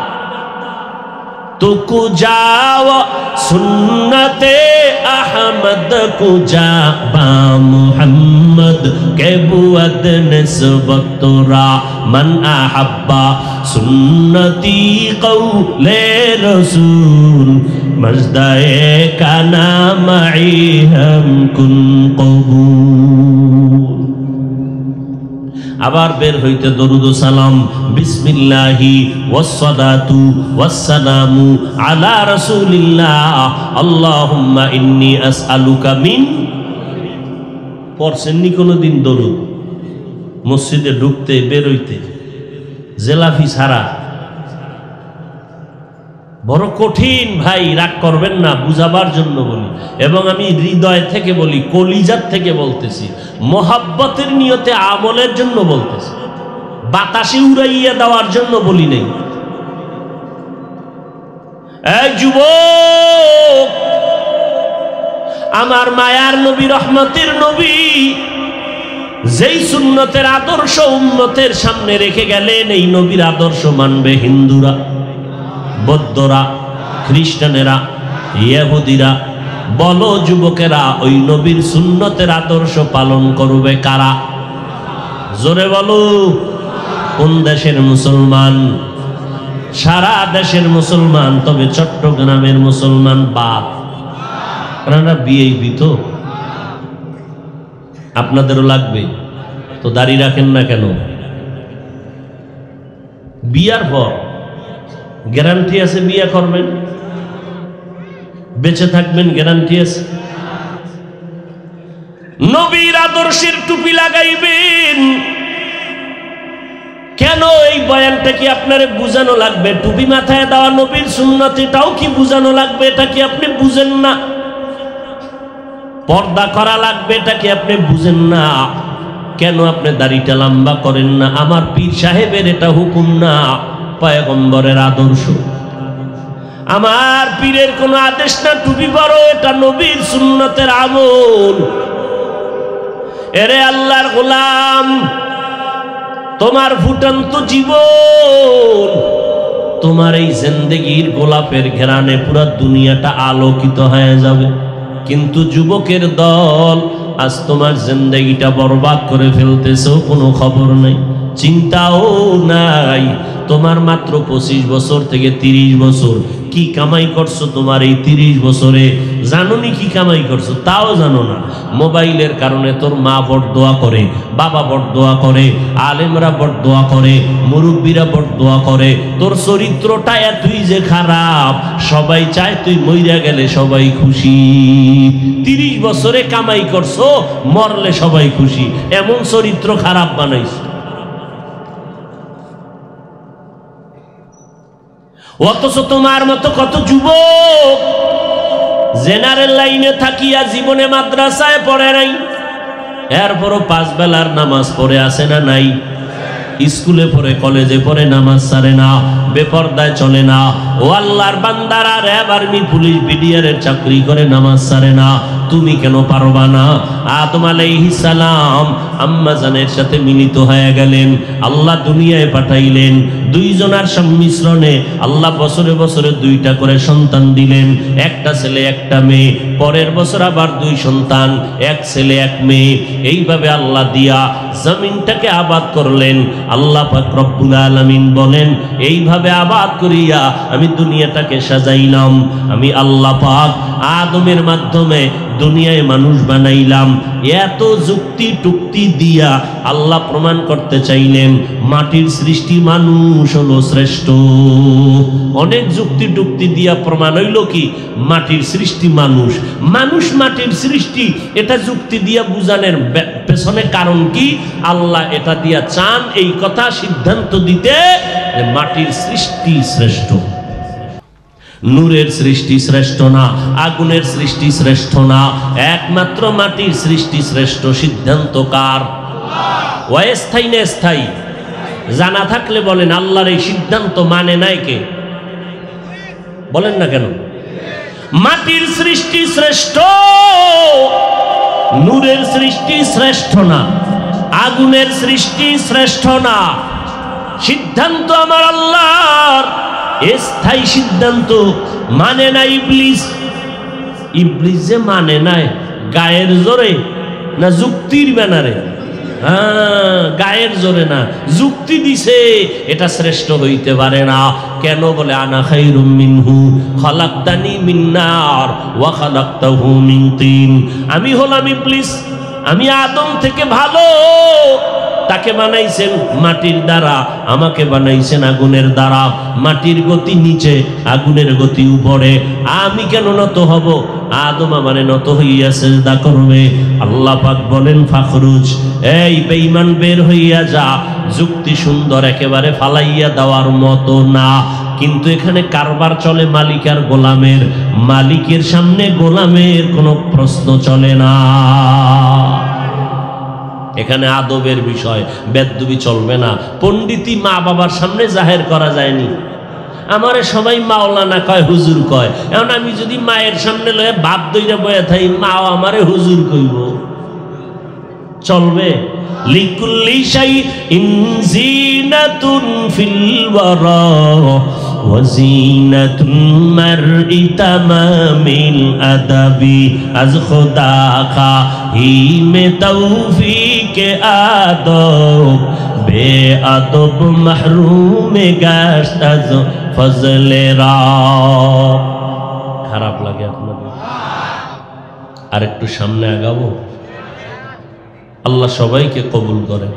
তো কুজাও সুন্নতে আহমদ কুজা বা মুহাম্মদ কে বুয়াদ নিসবত রা মান আহাব্বা সুন্নতি কওলে রাসূল মজদায়ে কানা মাই হাম কুন কবুল। আবার বের হইতে দরুদ ও সালাম, বিসমিল্লাহি ওয়াসসালাতু ওয়াসসালামু আলা রাসূলিল্লাহ আল্লাহুম্মা ইন্নী আসআলুকা মিন। পড়ছেননি কোনোদিন দরুদ? মসজিদে ঢুকতে বের হইতে জেলাফি ছাড়া বড় কঠিন ভাই, রাগ করবেন না, বুঝাবার জন্য বলি, এবং আমি হৃদয় থেকে বলি, কলিজার থেকে বলতেছি, মোহাব্বতের নিয়তে আমলের জন্য বলতেছি, বাতাসে উড়াইয়া দেওয়ার জন্য বলি নাই। এই যুবক, আমার মায়ার নবী, রহমতের নবী যেই সুন্নতের আদর্শ উম্মতের সামনে রেখে গেলেন, এই নবীর আদর্শ মানবে হিন্দুরা, বৌদ্ধরা, খ্রিস্টানেরা, ইহুদিরা। বলো যুবকেরা, ওই নবীর সুন্নতের আদর্শ পালন করবে কারা? জোরে বলো। কোন দেশের মুসলমান? সারা দেশের মুসলমান, তবে চট্টগ্রামের মুসলমান বাদ। আপনারা বিএপি তো, আপনাদেরও লাগবে তো, দাড়ি রাখেন না কেন? বিয়ার পর গ্যারান্টি আছে বিয়ে করবেন, বেঁচে থাকবেন, গ্যারান্টি আছে। নবীর আদর্শের টুপি লাগাইবেন কেন? এই বয়ানটা কি আপনার বুঝানো লাগবে? টুপি মাথায় দেওয়া নবীর সুন্নাত, এটাও কি বুঝানো লাগবে? এটা কি আপনি বুঝেন না? পর্দা করা লাগবে, এটা কি আপনি বুঝেন না? কেন আপনি দাড়িটা লম্বা করেন না? আমার পীর সাহেবের এটা হুকুম না, পয়গম্বরের আদর্শ। আমার পীরের কোনো আদেশ না টুপি পরো, এটা নবীর সুন্নতের আমল। এরে আল্লাহর গোলাম, তোমার ফুটন্ত জীবন, তোমার এই জিন্দেগির গোলাপের ঘেরানে পুরো দুনিয়াটা আলোকিত হয়ে যাবে। কিন্তু যুবকের দল আজ তোমার জিন্দেগিটা বরবাদ করে ফেলতেছো, কোনো খবর নেই, চিন্তাও নাই। তোমার মাত্র 25 বছর থেকে 30 বছর, কি কামাই করছো তোমার এই 30 বছরে? জানোনি কি কামাই করছো? তাও জানো না। মোবাইলের কারণে তোর মা বড় দোয়া করে, বাবা বড় দোয়া করে, আলেমরা বড় দোয়া করে, মুরব্বীরা বড় দোয়া করে। তোর চরিত্রটা এতই যে খারাপ, সবাই চায় তুই মইরা গেলে সবাই খুশি। 30 বছরে কামাই করছো, মরলে সবাই খুশি, এমন চরিত্র খারাপ বানাইছো। অথচ তোমার মতো কত যুবক জেনারেল লাইনে থাকিয়া জীবনে মাদ্রাসায় পড়ে নাই, এরপরও 5 বেলার নামাজ পড়ে আসে না নাই? স্কুলে পড়ে, কলেজে পড়ে, নামাজ ছাড়ে না, বেপরদায় চলে না। ও আল্লাহর বান্দারা, র্যাব, আর্মি, পুলিশ, বিডিআর এর চাকরি করে, নামাজ ছাড়ে না। তুমি কেন পারবা না? আদম আলাইহিস সালাম আম্মা জানের সাথে মিলিত হয়ে গেলেন, আল্লাহ দুনিয়ায় পাঠাইলেন। দুইজনার সংমিশ্রণে আল্লাহ বছরে বছরে দুইটা করে সন্তান দিলেন, একটা ছেলে একটা মেয়ে। পরের বছর আবার দুই সন্তান, এক ছেলে এক মেয়ে। এইভাবে আল্লাহ দিয়া জমিনটাকে আবাদ করলেন। আল্লাহ পাক রব্বুল আলামিন বলেন, এইভাবে আবাদ করিয়া আমি দুনিয়াটাকে সাজাইলাম। আমি আল্লাহ পাক আদমের মাধ্যমে দুনিয়ায় মানুষ বানাইলাম। এত যুক্তি টুক্তি দিয়া আল্লাহ প্রমাণ করতে চাইলেন মাটির সৃষ্টি মানুষ হলো শ্রেষ্ঠ। অনেক যুক্তি টুক্তি দিয়া প্রমাণ হইল কি মাটির সৃষ্টি মানুষ, মানুষ মাটির সৃষ্টি। এটা যুক্তি দিয়া বুঝানোর পেছনে কারণ কি? আল্লাহ এটা দিয়া চান এই কথা সিদ্ধান্ত দিতে যে মাটির সৃষ্টি শ্রেষ্ঠ। নূরের সৃষ্টি শ্রেষ্ঠ না, আগুনের সৃষ্টি শ্রেষ্ঠ না, একমাত্র মাটির সৃষ্টি শ্রেষ্ঠ। সিদ্ধান্ত কার? অস্থায়ী না স্থায়ী? জানা থাকলে বলেন আল্লাহর এই সিদ্ধান্ত মানে নাই কে? বলেন না কেন? মাটির সৃষ্টি শ্রেষ্ঠ, নূরের সৃষ্টি শ্রেষ্ঠ না, আগুনের সৃষ্টি শ্রেষ্ঠ না। সিদ্ধান্ত আমার আল্লাহর, স্থায়ী সিদ্ধান্ত। মানে না ইবলিস? ইবলিস যে মানে নাই গায়ের জোরে না যুক্তির ব্যানারে? হ্যাঁ, গায়ের জোরে না, যুক্তি দিছে এটা শ্রেষ্ঠ হইতে পারে না। কেন? বলে আনা খায়রুম মিনহু খালাকতানি মিন নার ওয়া খালাকতাহু মিন তিন। আমি হলাম ইবলিস, আমি আদম থেকে ভালো। তাকে বানাইছেন মাটির দ্বারা, আমাকে বানাইছেন আগুনের দ্বারা। মাটির গতি নিচে, আগুনের গতি উপরে। আমি কেন নত হব? আদম আমারে নত হইয়া সিজদা করবে। আল্লাহ পাক বলেন ফাখরুজ, এই বেঈমান বের হইয়া যা। যুক্তি সুন্দর, একেবারে ফালাইয়া দেওয়ার মতো না। কিন্তু এখানে কারবার চলে মালিক আর গোলামের। মালিকের সামনে গোলামের কোনো প্রশ্ন চলে না। এখানে আদবের বিষয়, বেদবি চলবে না। পণ্ডিতি মা বাবার সামনে জাহের করা যায়নি। আমারে সবাই মাওলানা কয়, হুজুর কয়। এখন আমি যদি মায়ের সামনে লয়ে বাপ দইরা বয়ে থাই, মাও আমারে হুজুর কইব, চলবে? লিকুল্লি শাইইন জিনাতুন ফিল ওয়ারা ওয়া জিনাতুল মারই তামামিল আদাবি আজ খুদা কা হি মে তৌফিকে আদব বে আদব মাহরুমে গাশত আজ ফজলে রা। খারাপ লাগে আপনাদের? আর একটু সামনে আগাবো? আল্লাহ সবাইকে কবুল করে।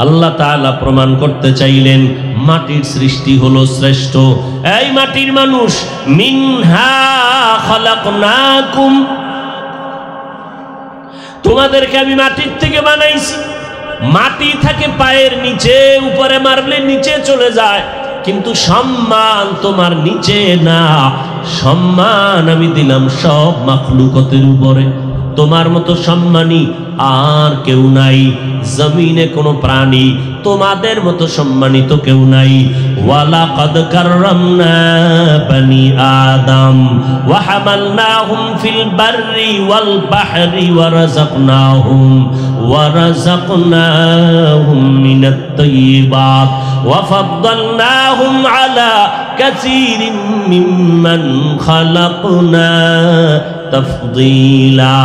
আল্লাহ তাআলা প্রমাণ করতে চাইলেন মাটির সৃষ্টি হলো শ্রেষ্ঠ। এই মাটির মানুষ, মিনহা খালাকনাকুম, তোমাদেরকে আমি মাটির থেকে বানাইছি। মাটি থাকে পায়ের নিচে, উপরে মারলে নিচে চলে যায়, কিন্তু সম্মান তোমার নিচে না। সম্মান আমি দিলাম সব মাখলুকতের উপরে। তোমার মতো সম্মানী আর কেউ নাই। জমিনে কোনো প্রাণী তোমাদের মতো সম্মানিত কেউ নাই। ওয়ালাকাদ কাররামনা বনি আদম ওয়া হামালনাহুম ফিল বাররি ওয়াল বাহরি ওয়া রাযাকনাহুম মিনাত তাইয়্যিবাত ওয়া ফাদ্দালনাহুম আলা কাসীরিম মিম্মান খালাকনা তাফদীলা।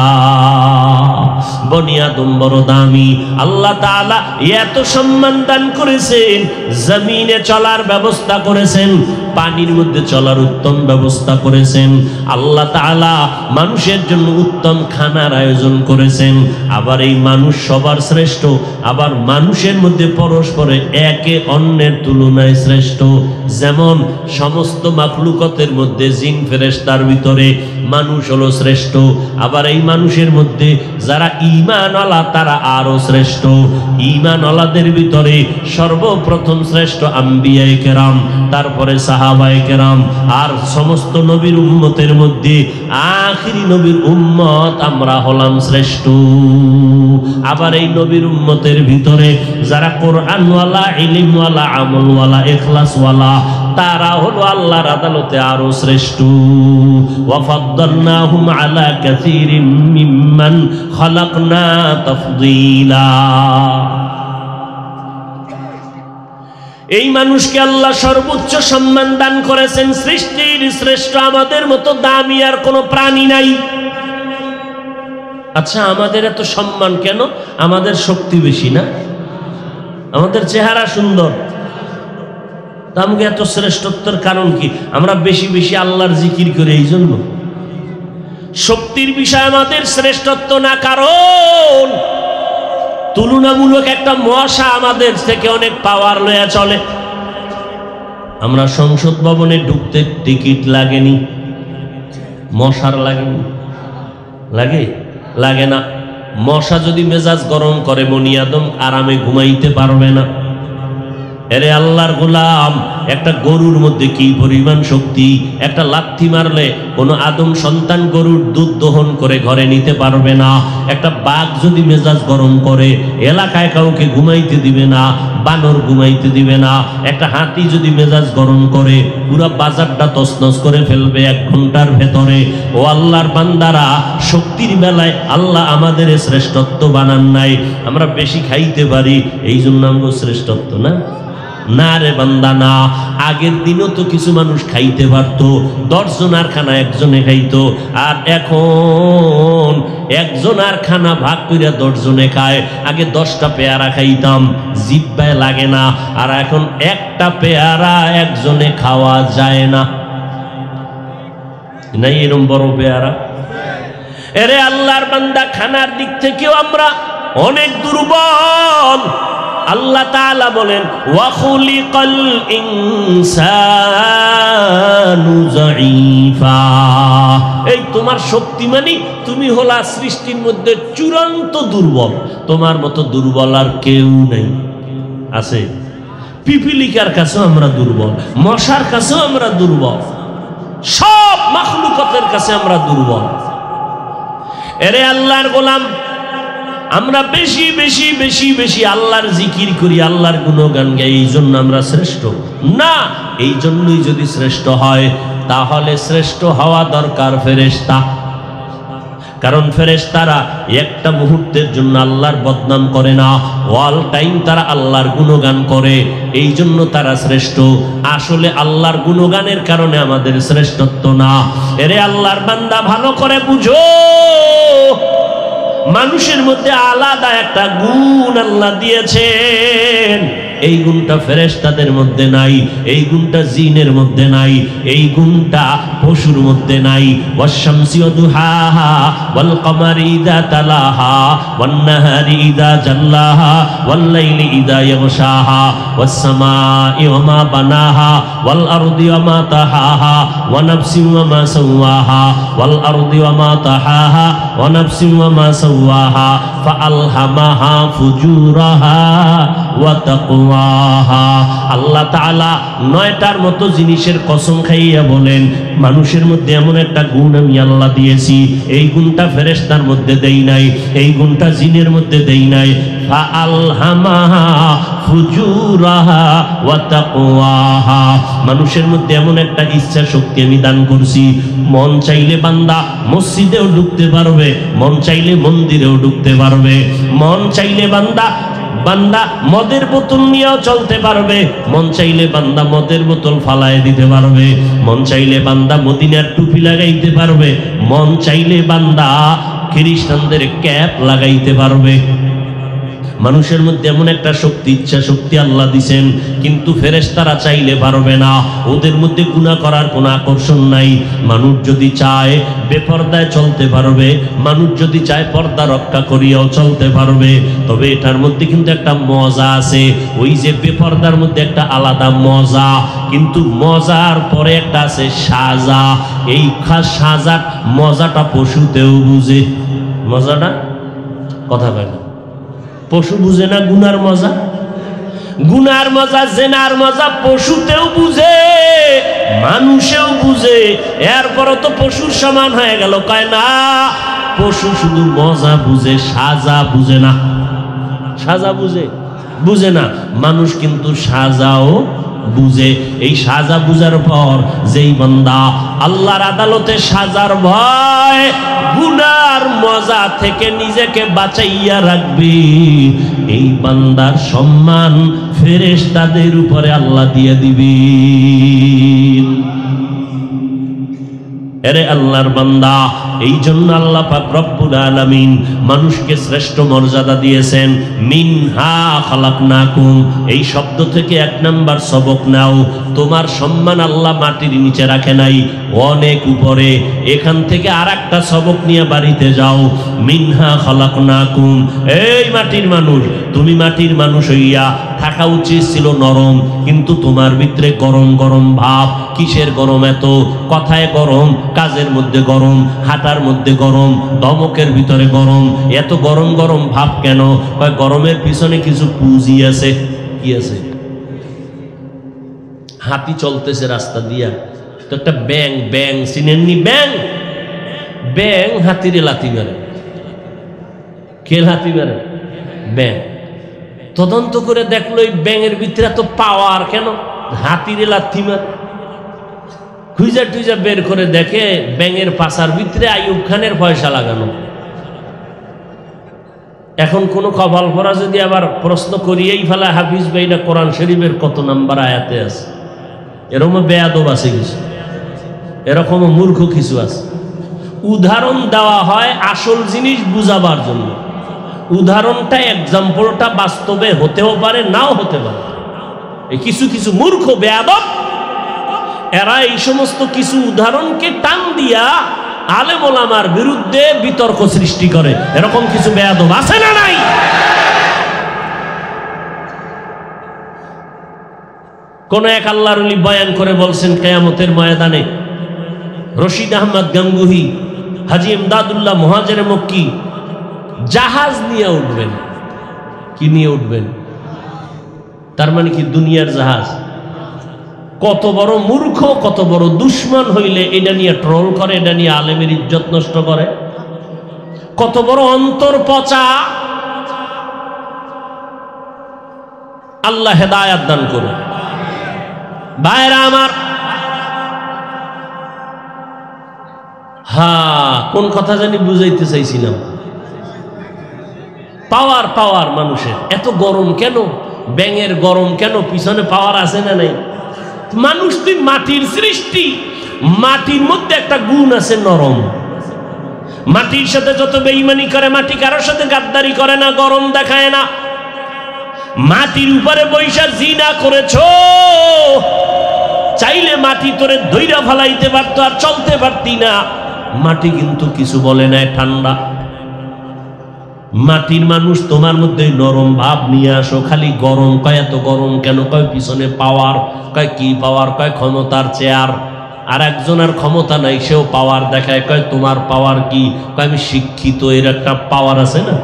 বনি আদম বড় দামি। আল্লাহ তাআলা এত সম্মান দান করেছেন, জমিনে চলার ব্যবস্থা করেছেন, পানির মধ্যে চলার উত্তম ব্যবস্থা করেছেন। আল্লাহ তাআলা মানুষের জন্য উত্তম খানার আয়োজন করেছেন। আবার এই মানুষ সবার শ্রেষ্ঠ, আবার মানুষের মধ্যে পরস্পরে একে অন্যের তুলনায় শ্রেষ্ঠ। যেমন সমস্ত মাখলুকতের মধ্যে জিন ফেরেশতার ভিতরে মানুষ হলো শ্রেষ্ঠ। আবার এই মানুষের মধ্যে যারা ঈমানওয়ালা তারা আরো শ্রেষ্ঠ। ঈমানওয়ালাদের ভিতরে সর্বপ্রথম শ্রেষ্ঠ আম্বিয়ায়ে কেরাম, তারপরে সাহাবায়ে কেরাম, আর সমস্ত নবীর উম্মতের মধ্যে আখিরি নবীর উম্মত আমরা হলাম শ্রেষ্ঠ। আবার এই নবীর উম্মতের ভিতরে যারা কোরআনওয়ালা, ইলমওয়ালা, আমলওয়ালা, ইখলাসওয়ালা, তারা হলো আল্লাহর আদালতে আরো শ্রেষ্ঠ। ওয়া ফাদ্দালনাহুম আলা কাসীরিম মিম্মান খালাকনা তাফদীলা। এই মানুষকে আল্লাহ সর্বোচ্চ সম্মান দান করেছেন। সৃষ্টির শ্রেষ্ঠ, আমাদের মতো দামি আর কোনো প্রাণী নাই। আচ্ছা, আমাদের এত সম্মান কেন? আমাদের শক্তি বেশি না? আমাদের চেহারা সুন্দর, তা আমাকে এত শ্রেষ্ঠত্বের কারণ কি? আমরা বেশি বেশি আল্লাহর জিকির করি, এই জন্য। শক্তির বিষয় আমাদের শ্রেষ্ঠত্ব না, কারণ তুলনামূলক একটা মশা আমাদের থেকে অনেক পাওয়ার লয়া চলে। আমরা সংসদ ভবনে ঢুকতে টিকিট লাগেনি, মশার লাগেনি? লাগে? লাগে না। মশা যদি মেজাজ গরম করে, বনি আদম আরামে ঘুমাইতে পারবে না। এরে আল্লাহর গোলাম, একটা গরুর মধ্যে কি পরিমাণ শক্তি! একটা লাথি মারলে কোনো আদম সন্তান গরুর দুধ দহন করে ঘরে নিতে পারবে না। একটা বাঘ যদি মেজাজ গরম করে, এলাকায় কাউকে ঘুমাইতে দিবে না, বানর ঘুমাইতে দিবে না। একটা হাতি যদি মেজাজ গরম করে, পুরো বাজারটা তছনছ করে ফেলবে 1 ঘন্টার ভেতরে। ও আল্লাহর বান্দারা, শক্তির বেলায় আল্লাহ আমাদের শ্রেষ্ঠত্ব বানান নাই। আমরা বেশি খাইতে পারি, এই জন্য আমরা শ্রেষ্ঠত্ব না? না রে বান্দা, না। আগের দিনও তো কিছু মানুষ খাইতে পারত, 10 জনার খানা একজনে খাইতো, আর এখন একজনার খানা ভাগ করে 10 জনে খায়। আগে 10টা পেয়ারা খাইতাম, জিহ্বায় লাগে না, আর এখন একটা পেয়ারা একজনে খাওয়া যায় না। নাই এরকম বড় পেয়ারা? এরে আল্লাহর বান্দা, খানার দিক থেকেও আমরা অনেক দুর্বল। আল্লাহ তাআলা বলেন, ওয়া খুলিকাল ইনসানু যায়ীফা। এই তোমার শক্তি মানে তুমি হলা সৃষ্টির মধ্যে চূড়ান্ত দুর্বল। তোমার মতো দুর্বল আর কেউ নেই। আছে? পিপিলিকার কাছেও আমরা দুর্বল, মশার কাছেও আমরা দুর্বল, সব মাখলুকাতের কাছে আমরা দুর্বল। এরে আল্লাহর গোলাম, আমরা বেশি বেশি বেশি বেশি আল্লাহর জিকির করি, আল্লাহর গুণগান গাই, এই জন্য আমরা শ্রেষ্ঠ না। এই জন্যই যদি শ্রেষ্ঠ হয়, তাহলে শ্রেষ্ঠ হওয়া দরকার ফেরেশতা। কারণ ফেরেশতারা একটা মুহূর্তের জন্য আল্লাহর বদনাম করে না, অল টাইম তারা আল্লাহর গুণগান করে, এই জন্য তারা শ্রেষ্ঠ। আসলে আল্লাহর গুণগানের কারণে আমাদের শ্রেষ্ঠত্ব না। এরে আল্লাহর বান্দা, ভালো করে বুঝো, মানুষের মধ্যে আলাদা একটা গুণ আল্লাহ দিয়েছেন। এই গুণটা ফেরেশতাদের মধ্যে নাই, এই গুণটা জিনের মধ্যে নাই, এই গুণটা পশুর মধ্যে নাই। ওয়াশ-শামসি ওয়া দুহাহা ওয়াল কমারি ইযা তালাহা ওয়ান নাহারি ইযা জাল্লাহা ওয়াল লাইলি ইযা ইয়াগশাহা ওয়াস সামাই ওয়া মা বানাহা ওয়াল আরদি ওয়া মা তাহাহা ওয়া নাফসিন ওয়া মা সাওয়াহা ওয়াল আরদি ওয়া মা তাহাহা ওয়া নাফসিন ওয়া মা সাওয়াহা ফাআলহামাহা ফুজুরাহা ওয়া তাকওয়াহা। আল্লাহ তাআলা 9টার মতো জিনিসের কসম খাইয়া বলেন, মানুষের মধ্যে এমন একটা গুণ আমি আল্লাহ দিয়েছি, এই গুণটা ফেরেশতার মধ্যে দেই নাই, এই গুণটা জিনের মধ্যে দেই নাই। ফাআলহামাহা ফুজুরাহা ওয়া তাকওয়াহা। মানুষের মধ্যে এমন একটা ইচ্ছা শক্তি আমি দান করছি, মন চাইলে বান্দা মসজিদেও ঢুকতে পারবে, মন চাইলে মন্দিরেও ঢুকতে পারবে, মন চাইলে বান্দা মদের বোতল নিয়েও চলতে পারবে, মন চাইলে বান্দা মদের বোতল ফালায় দিতে পারবে, মন চাইলে বান্দা মদিনার টুপি লাগাইতে পারবে, মন চাইলে বান্দা খ্রিস্টানদের ক্যাপ লাগাইতে পারবে। মানুষের মধ্যে এমন একটা শক্তি, ইচ্ছা শক্তি আল্লাহ দিছেন, কিন্তু ফেরেশতারা চাইলে পারবে না। ওদের মধ্যে গুনাহ করার কোনো আকর্ষণ নাই। মানুষ যদি চায় বেপরদায় চলতে পারবে, মানুষ যদি চায় পর্দা রক্ষা করিয়াও চলতে পারবে। তবে এটার মধ্যে কিন্তু একটা মজা আছে। ওই যে বেপরদার মধ্যে একটা আলাদা মজা, কিন্তু মজার পরে একটা আছে সাজা। এই সাজার মজাটা পশুতেও বুঝে। মজাটা কথা কয় না, পশু বুঝে না গুনার মজা। গুনার মজা, জেনার মজা পশুতেও বুঝে, মানুষেও বুঝে। এরপরও তো পশুর সমান হয়ে গেল, কয় না পশু শুধু মজা বুঝে, সাজা বুঝে না। সাজা বুঝে না, মানুষ কিন্তু সাজাও বুঝে। এই সাজা বুঝার পর যেই বান্দা আল্লাহর আদালতে সাজার ভয় গুনার মজা থেকে নিজেকে বাঁচাইয়া রাখবে, এই বান্দার সম্মান ফেরেশতাদের উপরে আল্লাহ দিয়ে দিবেন। এরে আল্লাহর বান্দা, এই জন্য আল্লাহ পাক রব্বুল আলামিন মানুষকে শ্রেষ্ঠ মর্যাদা দিয়েছেন। মিনহা খালাকনাকুম, এই শব্দ থেকে এক নাম্বার সবক নাও। তোমার সম্মান আল্লাহ মাটির নিচে রাখে নাই, অনেক উপরে। এখান থেকে আর একটা সবক নিয়ে বাড়িতে যাও। মিনহা খালাকনাকুম, এই মাটির মানুষ, তুমি মাটির মানুষ হইয়া থাকা উচিত ছিল নরম, কিন্তু তোমার ভিতরে গরম গরম ভাব। কিসের গরম এত? কথায় গরম, কাজের মধ্যে গরম, হাঁটার মধ্যে গরম, ধমকের ভিতরে গরম। এত গরম গরম ভাব কেন? গরমের পিছনে কিছু পুঁজি আছে। কি আছে? হাতি চলতেছে রাস্তা দিয়া, তো একটা ব্যাং, ব্যাং চিনেননি? ব্যাং, ব্যাং হাতিরে লাথি মারে। কে লাথি মারে? ব্যাং। তদন্ত করে দেখলো এই ব্যাঙের ভিতরে এত পাওয়ার কেন? হাতিরে লাথি মারে। খুঁজা টুইজা বের করে দেখে ব্যাঙের পাছার ভিতরে আইয়ুব খানের পয়সা লাগানো। এখন কোন কপাল পরা যদি আবার প্রশ্ন করিয়েই ফেলা, হাফিজ ভাইটা কোরআন শরীফের কত নাম্বার আয়াতে আছে? এরকম বেয়াদব আছে কিছু, এরকম মূর্খ কিছু আছে। উদাহরণ দেওয়া হয় আসল জিনিস বুঝাবার জন্য। উদাহরণটা, এক্সাম্পলটা বাস্তবে হতেও পারে, নাও হতে পারে। এই কিছু কিছু মূর্খ বেয়াদব এরা এই সমস্ত কিছু উদাহরণকে টান দিয়া আলেম ওলামার বিরুদ্ধে বিতর্ক সৃষ্টি করে। এরকম কিছু বেয়াদব আছে না নাই? কোন এক আল্লাহর ওলি বয়ান করে বলছেন, কিয়ামতের ময়দানে রশিদ আহমদ গাঙ্গুহি, হাজী ইমদাদুল্লাহ মুহাজির মক্কি জাহাজ নিয়ে উঠবেন। কি নিয়ে উঠবেন? তার মানে কি? দুনিয়ার জাহাজ। কত বড় মূর্খ, কত বড় দুশ্মন হইলে এটা নিয়ে ট্রোল করে, এটা নিয়ে আলেমের ইজ্জত নষ্ট করে। কত বড় অন্তর পচা। আল্লাহ হেদায়াত দান করুন। ভাইরা আমার, কোন কথা জানি বুঝাইতে চাইছিলাম। পাওয়ার, পাওয়ার মানুষের এত গরম কেন? ব্যাঙের গরম কেন? পিছনে পাওয়ার আছে না নাই? মানুষ তুই মাটির সৃষ্টি, মাটির মধ্যে একটা গুণ আছে নরম। মাটির সাথে যত বেঈমানি করে, মাটি কারোর সাথে গাদ্দারি করে না, গরম দেখায় না। মাটির উপরে বৈশা জিনা করেছো, চাইলে মাটি তোরে ধইরা ফালাইতে পারতো, আর চলতে পারতি না। মাটি কিন্তু কিছু বলে না, ঠান্ডা। মাটির মানুষ, তোমার মধ্যে নরম ভাব নিয়ে আসো। খালি গরম, কয় এত গরম কেন? কয় পিছনে পাওয়ার। কয় কি পাওয়ার? কয় ক্ষমতার চেয়ার। আর একজনের ক্ষমতা নাই, সেও পাওয়ার দেখায়। কয় তোমার পাওয়ার কি? কয় আমি শিক্ষিত, এর একটা পাওয়ার আছে না।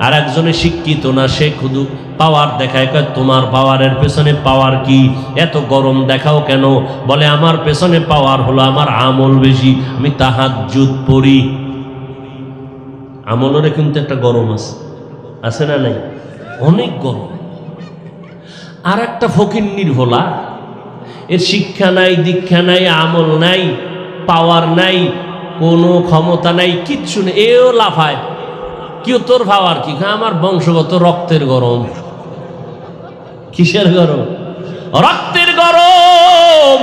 আর একজনে শিক্ষিত না, সে শুধু পাওয়ার দেখায়। কয় তোমার পাওয়ারের পেছনে পাওয়ার কি? এত গরম দেখাও কেন? বলে আমার পেছনে পাওয়ার হলো আমার আমল বেশি, আমি তাহাজ্জুদ পড়ি। আমলের কিন্তু একটা গরম আছে, আছে না নাই? অনেক গরম। আর একটা ফকির নির্ভোলা, এর শিক্ষা নাই, দীক্ষা নাই, আমল নাই, পাওয়ার নাই, কোনো ক্ষমতা নাই, কিচ্ছু নেই। এও লাফায়, কেউ তোর পাওয়ার কি? আমার বংশগত রক্তের গরম। কিসের গরম? রক্তের গরম।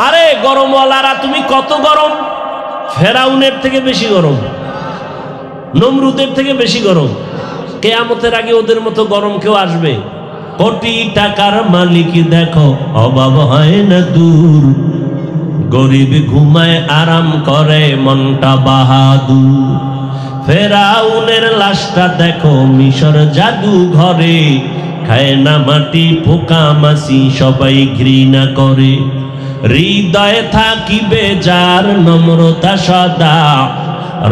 আরে গরমওয়ালারা তুমি কত গরম? ফেরাউনের থেকে বেশি গরম, নমরুদের থেকে বেশি গরম। কিয়ামতের আগে ওদের মতো গরম কেউ আসবে? কোটি টাকার মালিক দেখো, অভাব হয় না দূর। গরিব ঘুমায় আরাম করে, মনটা বাহাদুর। ফেরাউনের লাশটা দেখো মিশর জাদু ঘরে, খায় না মাটি, পোকা মাছি সবাই ঘৃণা করে। হৃদয়ে থাকিবে যার নম্রতা সদা,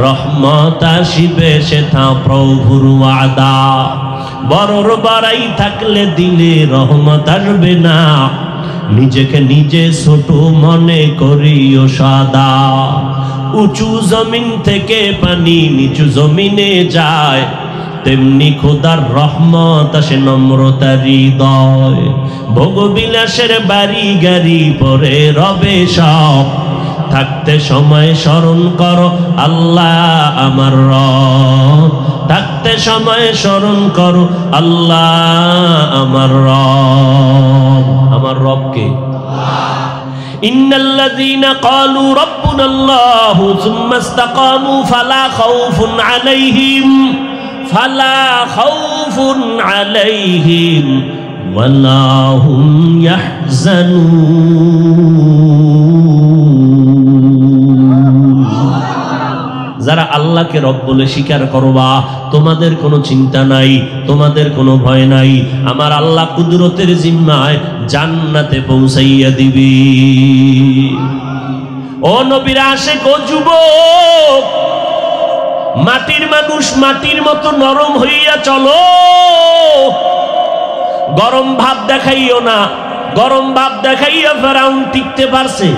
রহমত আসিবে সেথা প্রভুর ওয়াদা। বড়র বাড়াই থাকলে দিলে রহমত আসবে না, নিজেকে নিজে ছোট মনে করিও সদা। উঁচু জমিন থেকে পানি নিচু জমিনে যায়, তেমনি খোদার রহমত আসে নম্রতার হৃদয়। ভোগবিলাসের বাড়ি গাড়ি পরে রবে সব, থাকতে সময় স্মরণ করো আল্লাহ আমার রব, থাকতে সময় স্মরণ করো আল্লাহ আমার রব। আমার রবকে ইন্নাল্লাযীনা ক্বালু রাব্বুনাল্লাহু সুম্মা ইসতাকামু ফালা খাউফুন আলাইহিম ওয়ালা হুম ইয়াহজানুন। যারা আল্লাহকে রব বলে স্বীকার করবা, তোমাদের কোনো চিন্তা নাই, তোমাদের কোনো ভয় নাই। আমার আল্লাহ কুদরতের জিম্মায় জান্নাতে পৌঁছাইয়া দিবি। ও নবীর আশিক, ও যুবক, মাটির মানুষ মাটির মতো নরম হইয়া চলো। গরম ভাব দেখাইও না। গরম ভাব দেখাইয়া ফেরাউন টিকতে পারছে?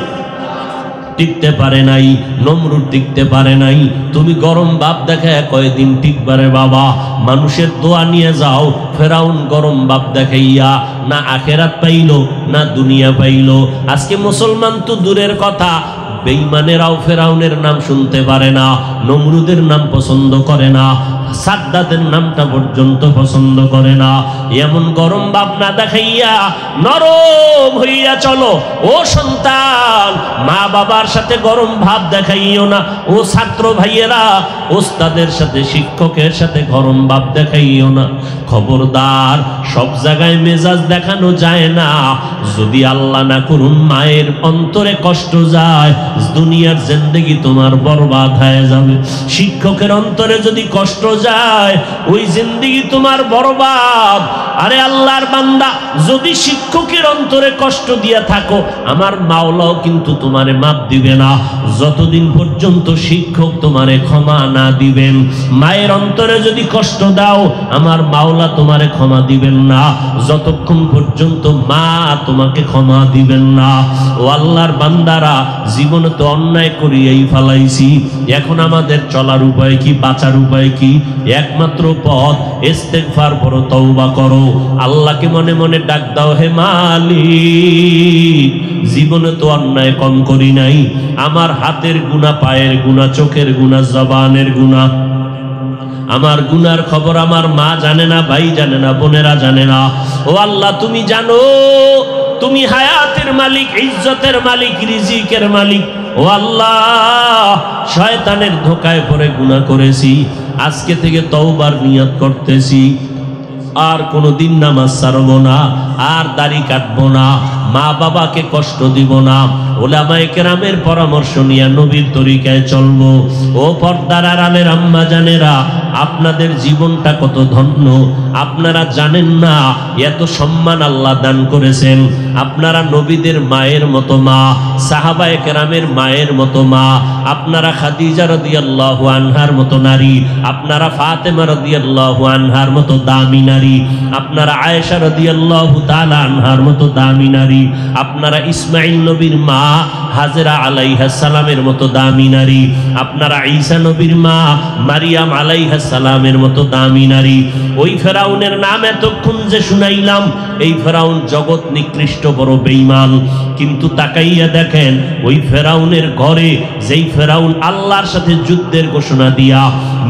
টিকতে পারে নাই। নমরুদ টিকতে পারে নাই। তুমি গরম ভাব দেখায় কয়দিন টিকবারে বাবা? মানুষের দোয়া নিয়ে যাও। ফেরাউন গরম ভাব দেখাইয়া না আখেরাত পাইল না দুনিয়া পাইল। আজকে মুসলমান তো দূরের কথা, বেঈমানেরাও ফেরাউনের নাম শুনতে পারে না, নমরুদের নাম পছন্দ করে না, সাদ্দাতের নামটা পর্যন্ত পছন্দ করে না। এমন গরম ভাব না দেখাইয়া নরম হইয়া চলো। ও সন্তান, মা বাবার সাথে গরম ভাব দেখাইও না। ও ছাত্র ভাইয়েরা, ওস্তাদের সাথে শিক্ষকের সাথে গরম ভাব দেখাইও না। খবরদার, সব জায়গায় মেজাজ দেখানো যায় না। যদি আল্লাহ না করুন মায়ের অন্তরে কষ্ট যায়, দুনিয়ার জিন্দেগি তোমার বরবাদ হয়ে যাবে। শিক্ষকের অন্তরে যদি কষ্ট যায়, ওই জিন্দেগি তোমার বরবাদ। আরে আল্লাহর বান্দা, যদি শিক্ষকের অন্তরে কষ্ট দিয়া থাকো, আমার মাওলাও কিন্তু তোমারে মাপ দিবে না যতদিন পর্যন্ত শিক্ষক তোমারে ক্ষমা না দিবেন। মায়ের অন্তরে যদি কষ্ট দাও, আমার মাওলা তোমারে ক্ষমা দিবেন না যতক্ষণ পর্যন্ত মা তোমাকে ক্ষমা দিবেন না। ও আল্লাহর বান্দারা, জীবনে তো অন্যায় করিয়াই ফেলাইছি। এখন আমাদের চলার উপায় কি, বাঁচার উপায় কি? একমাত্র পথ ইস্তেগফার করো, তওবা করো, আল্লাহকে মনে মনে ডাক দাও, হে মালিক, জীবনে তো অন্যায় কম করি নাই। আমার হাতের গুনাহ, পায়ের গুনাহ, চোখের গুনাহ, জবানের গুনাহ, আমার গুনার খবর আমার মা জানে না, ভাই জানে না, বোনেরা জানে না। ও আল্লাহ, তুমি জানো, তুমি হায়াতের মালিক, ইজ্জতের মালিক, রিজিকের মালিক। ও আল্লাহ, শয়তানের ধোকায় পড়ে গুনাহ করেছি, আজকে থেকে তওবার নিয়ত করতেছি। আর কোনোদিন নামাজ ছাড়বো না, আর দাড়ি কাটবো না, মা বাবাকে কষ্ট দিব না, ওলামায়ে কেরামের পরামর্শ নিয়ে নবীর তরিকায় চলবো। ও পর্দার আড়ালের আম্মা জানেরা, আপনাদের জীবনটা কত ধন্য আপনারা জানেন না। এত সম্মান আল্লাহ দান করেছেন। আপনারা নবীদের মায়ের মতো মা, সাহাবায়ে কেরামের মায়ের মতো মা, আপনারা খাদিজা রাদিয়াল্লাহু আনহার মতো নারী, আপনারা ফাতেমা রাদিয়াল্লাহু আনহার মতো দামি নারী, আপনারা আয়েশা রাদিয়াল্লাহু তাআলা আনহার মতো দামি নারী, আপনারা ইসমাঈল নবীর মা হাজেরা আলাইহিস সালামের মতো দামি নারী, আপনারা ঈসা নবীর মা মারিয়াম আলাইহিস সালামের মতো দামি নারী। ওই ফেরাউনের নাম এতক্ষণ যে শুনাইলাম, এই ফেরাউন জগৎ নিকৃষ্ট বড় বেঈমান। কিন্তু তাকাইয়া দেখেন, ওই ফেরাউনের ঘরে যেই ফেরাউন আল্লাহর সাথে যুদ্ধের ঘোষণা দিয়া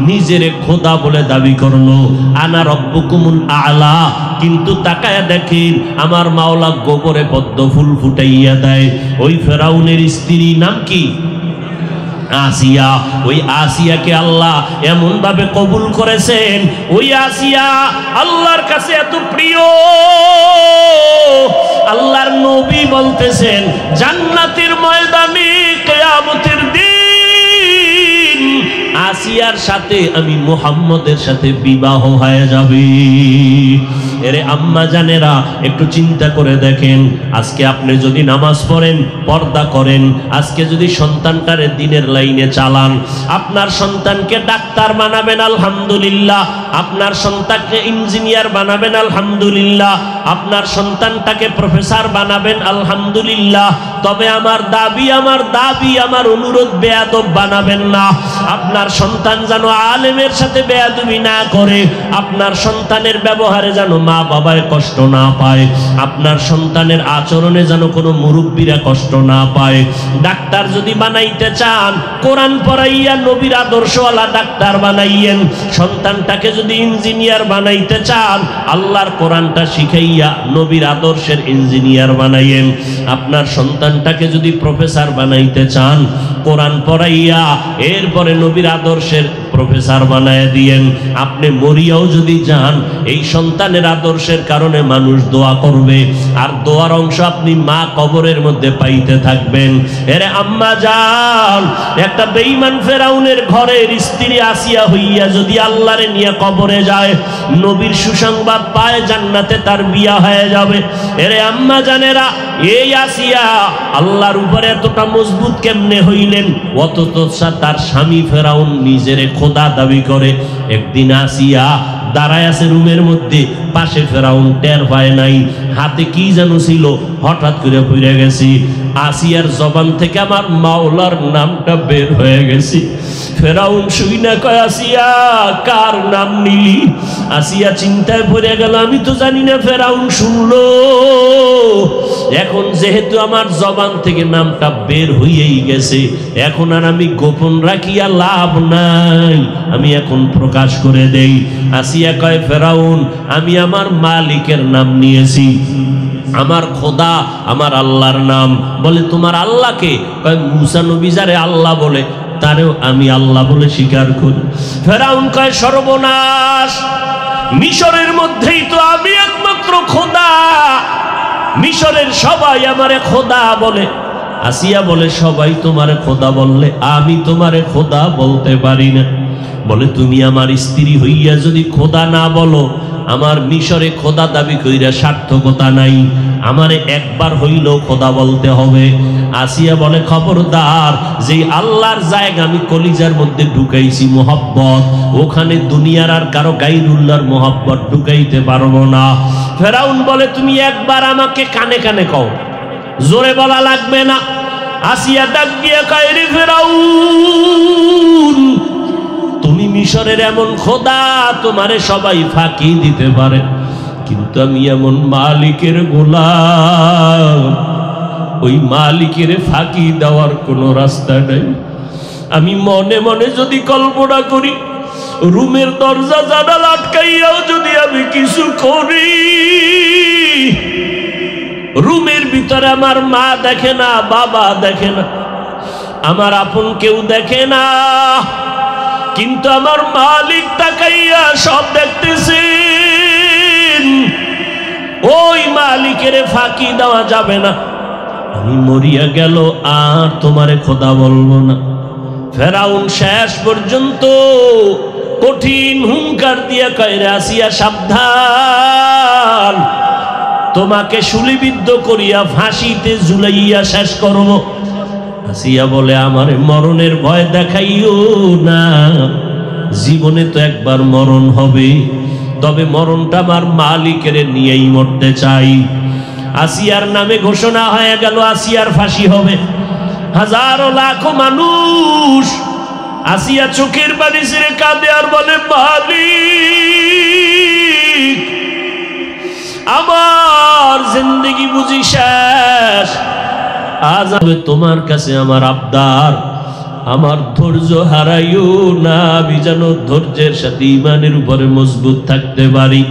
নিজেরে খোদা বলে দাবি করলো, আনা রব্বুকুমুল আলা, কিন্তু তাকায়া দেখেন আমার মাওলা গোবরে পদ্ম ফুল ফুটাইয়া দেয়। ওই ফেরাউনের স্ত্রী নাম কি? আসিয়া। ওই আসিয়াকে আল্লাহ এমন ভাবে কবুল করেছেন, ওই আসিয়া আল্লাহর কাছে এত প্রিয়, আল্লাহর নবী বলতেছেন জান্নাতের ময়দানে কিয়ামতের দিন আসিয়ার সাথে আমি মুহাম্মদের সাথে বিবাহ হয়ে যাবে। এরে আম্মা জানেরা, একটু চিন্তা করে দেখেন, আজকে আপনি যদি নামাজ পড়েন, পর্দা করেন, আজকে যদি সন্তানটারে দিনের লাইনে চালান, আপনার সন্তানকে ডাক্তার বানাবেন আলহামদুলিল্লাহ, আপনার সন্তানকে ইঞ্জিনিয়ার বানাবেন আলহামদুলিল্লাহ, আপনার সন্তানটাকে প্রফেসর বানাবেন আলহামদুলিল্লাহ। তবে আমার দাবি, আমার অনুরোধ, বেয়াদব বানাবেন না। আপনার সন্তান যেন আলেমের সাথে বেয়াদবি না করে, আপনার সন্তানের ব্যবহারে যেন মা বাবার কষ্ট না পায়, আপনার সন্তানের আচরণে যেন কোনো মুরব্বীরা কষ্ট না পায়। ডাক্তার যদি বানাইতে চান, কোরআন পড়াইয়া নবীর আদর্শওয়ালা ডাক্তার বানাইয়েন। সন্তানটাকে যদি ইঞ্জিনিয়ার বানাইতে চান, আল্লাহর কোরআনটা শিখাইয়া নবীর আদর্শের ইঞ্জিনিয়ার বানাইয়েন। আপনার সন্তানটাকে যদি প্রফেসর বানাইতে চান, কোরআন পড়াইয়া এরপরে নবীর আদর্শের প্রফেসর বানায় দিয়েন। আপনি মরিয়াও যদি যান, এই সন্তানের আদর্শের কারণে মানুষ দোয়া করবে, আর দোয়ার অংশ আপনি মা কবরের মধ্যে পাইতে থাকবেন। এরে আম্মা জান, একটা বেঈমান ফেরাউনের ঘরের স্ত্রী আসিয়া হইয়া যদি আল্লাহরে নিয়ে কবরে যায়, নবীর সুসংবাদ পায় জান্নাতে তার বিয়া হয়ে যাবে। এরে আম্মা জানেরা, এই আসিয়া আল্লাহর উপরে এতটা মজবুত কেমনে হইলেন? অথচ তার স্বামী ফেরাউন নিজের খোদা দাবি করে। একদিন আসিয়া দাঁড়ায় আছে রুমের মধ্যে, পাশে ফেরাউন টের পায় নাই, হাতে কি যেন ছিল, হঠাৎ করে পড়ে গেছি। আসিয়ার জবান থেকে আমার মাওলার নামটা বের হয়ে গেছে। ফেরাউন শুই না কয়, আসিয়া কার নাম নিলি? আসিয়া চিন্তায় পড়ে গেল, আমি তো জানি না। ফেরাউন শুনলো, এখন যেহেতু আমার জবান থেকে নামটা বের হয়েই গেছে, এখন আর আমি গোপন রাখিয়া লাভ নাই, আমি এখন প্রকাশ করে দেই। আসিয়া কয়, ফেরাউন আমি আমার মালিকের নাম নিয়েছি, আমার খোদা আমার আল্লাহর নাম। বলে তোমার আল্লাহকে? কয় মুসা নবী যারে আল্লাহ বলে তারেও আমি আল্লাহ বলে স্বীকার করি। ফেরাউন কয় সর্বনাশ, মিশরের মধ্যেই তো আমি একমাত্র খোদা, মিশরের সবাই আমারে খোদা বলে। আসিয়া বলে সবাই তোমারে খোদা বললে আমি তোমারে খোদা বলতে পারি না। বলে তুমি আমার স্ত্রী হইয়া যদি খোদা না বলো, আমার মিশরে খোদা দাবি কইরা সার্থকতা নাই, আমারে একবার হইলেও খোদা বলতে হবে। আসিয়া বলে খবরদার, যে আল্লাহর জায়গা আমি কলিজার মধ্যে ঢুকাইছি মোহাব্বত, ওখানে দুনিয়ার আর কারো গায়রুল্লাহর মোহাব্বত ঢুকাইতে পারবো না। ফেরাউন বলে তুমি একবার আমাকে কানে কানে কও, জোরে বলা লাগবে না। আসিয়া ডাক দিয়ে কয়, রে ফেরাউন, তুমি মিশরের এমন খোদা, তোমারে সবাই ফাঁকি দিতে পারে, কিন্তু আমি এমন মালিকের গোলাম, ওই মালিকের ফাঁকি দেওয়ার কোনো রাস্তা নেই। আমি মনে মনে যদি কল্পনা করি, রুমের দরজা জানালা আটকাইয়াও যদি আমি কিছু করি, রুমের ভিতরে আমার মা দেখে না, বাবা দেখে না, আমার আপন কেউ দেখে না, কিন্তু আমার মালিক তাকাইয়া সব দেখতেছেন। ওই মালিকের ফাঁকি দেওয়া যাবে না। আমি মরিয়া গেল আর তোমারে খোদা বলবো না। ফেরাউন শেষ পর্যন্ত কঠিন হুঙ্কার দিয়ে কয়, আসিয়া সাবধান, তোমাকে শুলিবিদ্ধ করিয়া ফাঁসিতে ঝুলাইয়া শেষ করব। আসিয়া বলে আমারে মরণের ভয় দেখাইও না, জীবনে তো একবার মরণ হবে, তবে মরণটা আমার মালিকের নিয়েই মরতে চাই। আসিয়ার নামে ঘোষণা হয়ে গেল আসিয়ার ফাঁসি হবে। হাজারো লাখো মানুষ আসিয়া চোখের পানি ছেড়ে কাঁদে আর বলে, মালিক আমার জিন্দেগি বুঝি শেষ, আজ আমি তোমার কাছে আমার আবদার, আমার ধৈর্য হারাইও না, আমি যেন ধৈর্যের সাথে ইমানের উপরে মজবুত থাকতে পারি।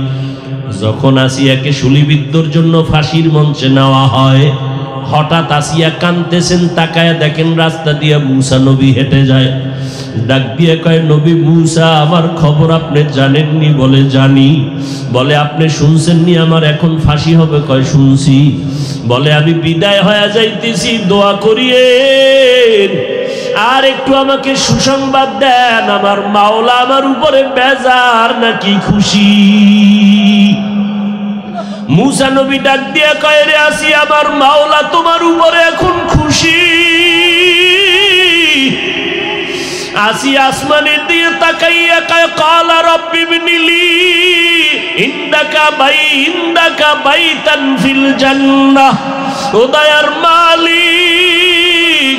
যখন আসিয়াকে শুলিবিদ্ধর জন্য ফাঁসির মঞ্চে নেওয়া হয়, হঠাৎ আসিয়া কাঁদতেছেন, তাকায়া দেখেন রাস্তা দিয়ে মুসা নবী হেঁটে যায়। ডাক দিয়ে কয়, নবী মুসা আমার খবর আপনি জানেননি? বলে জানি। বলে আপনি শুনছেননি আমার এখন ফাঁসি হবে? কয় শুনছি। বলে আমি বিদায় হয়ে যাইতেছি, দোয়া করিয়েন, আর একটু আমাকে সুসংবাদ দেন, আমার মাওলা আমার উপরে বেজার নাকি খুশি? মুসা নবী ডাক দিয়ে কয়, রে আসিয়া আমার মাওলা তোমার উপরে এখন খুশি। আসিয়া আসমানের দিয়ে তাকাইয়া কয়, ক্বালা রাব্বি ইবনিলি ইনদাকা বাইতান ফিল জান্নাহ। ও দয়ার মালিক,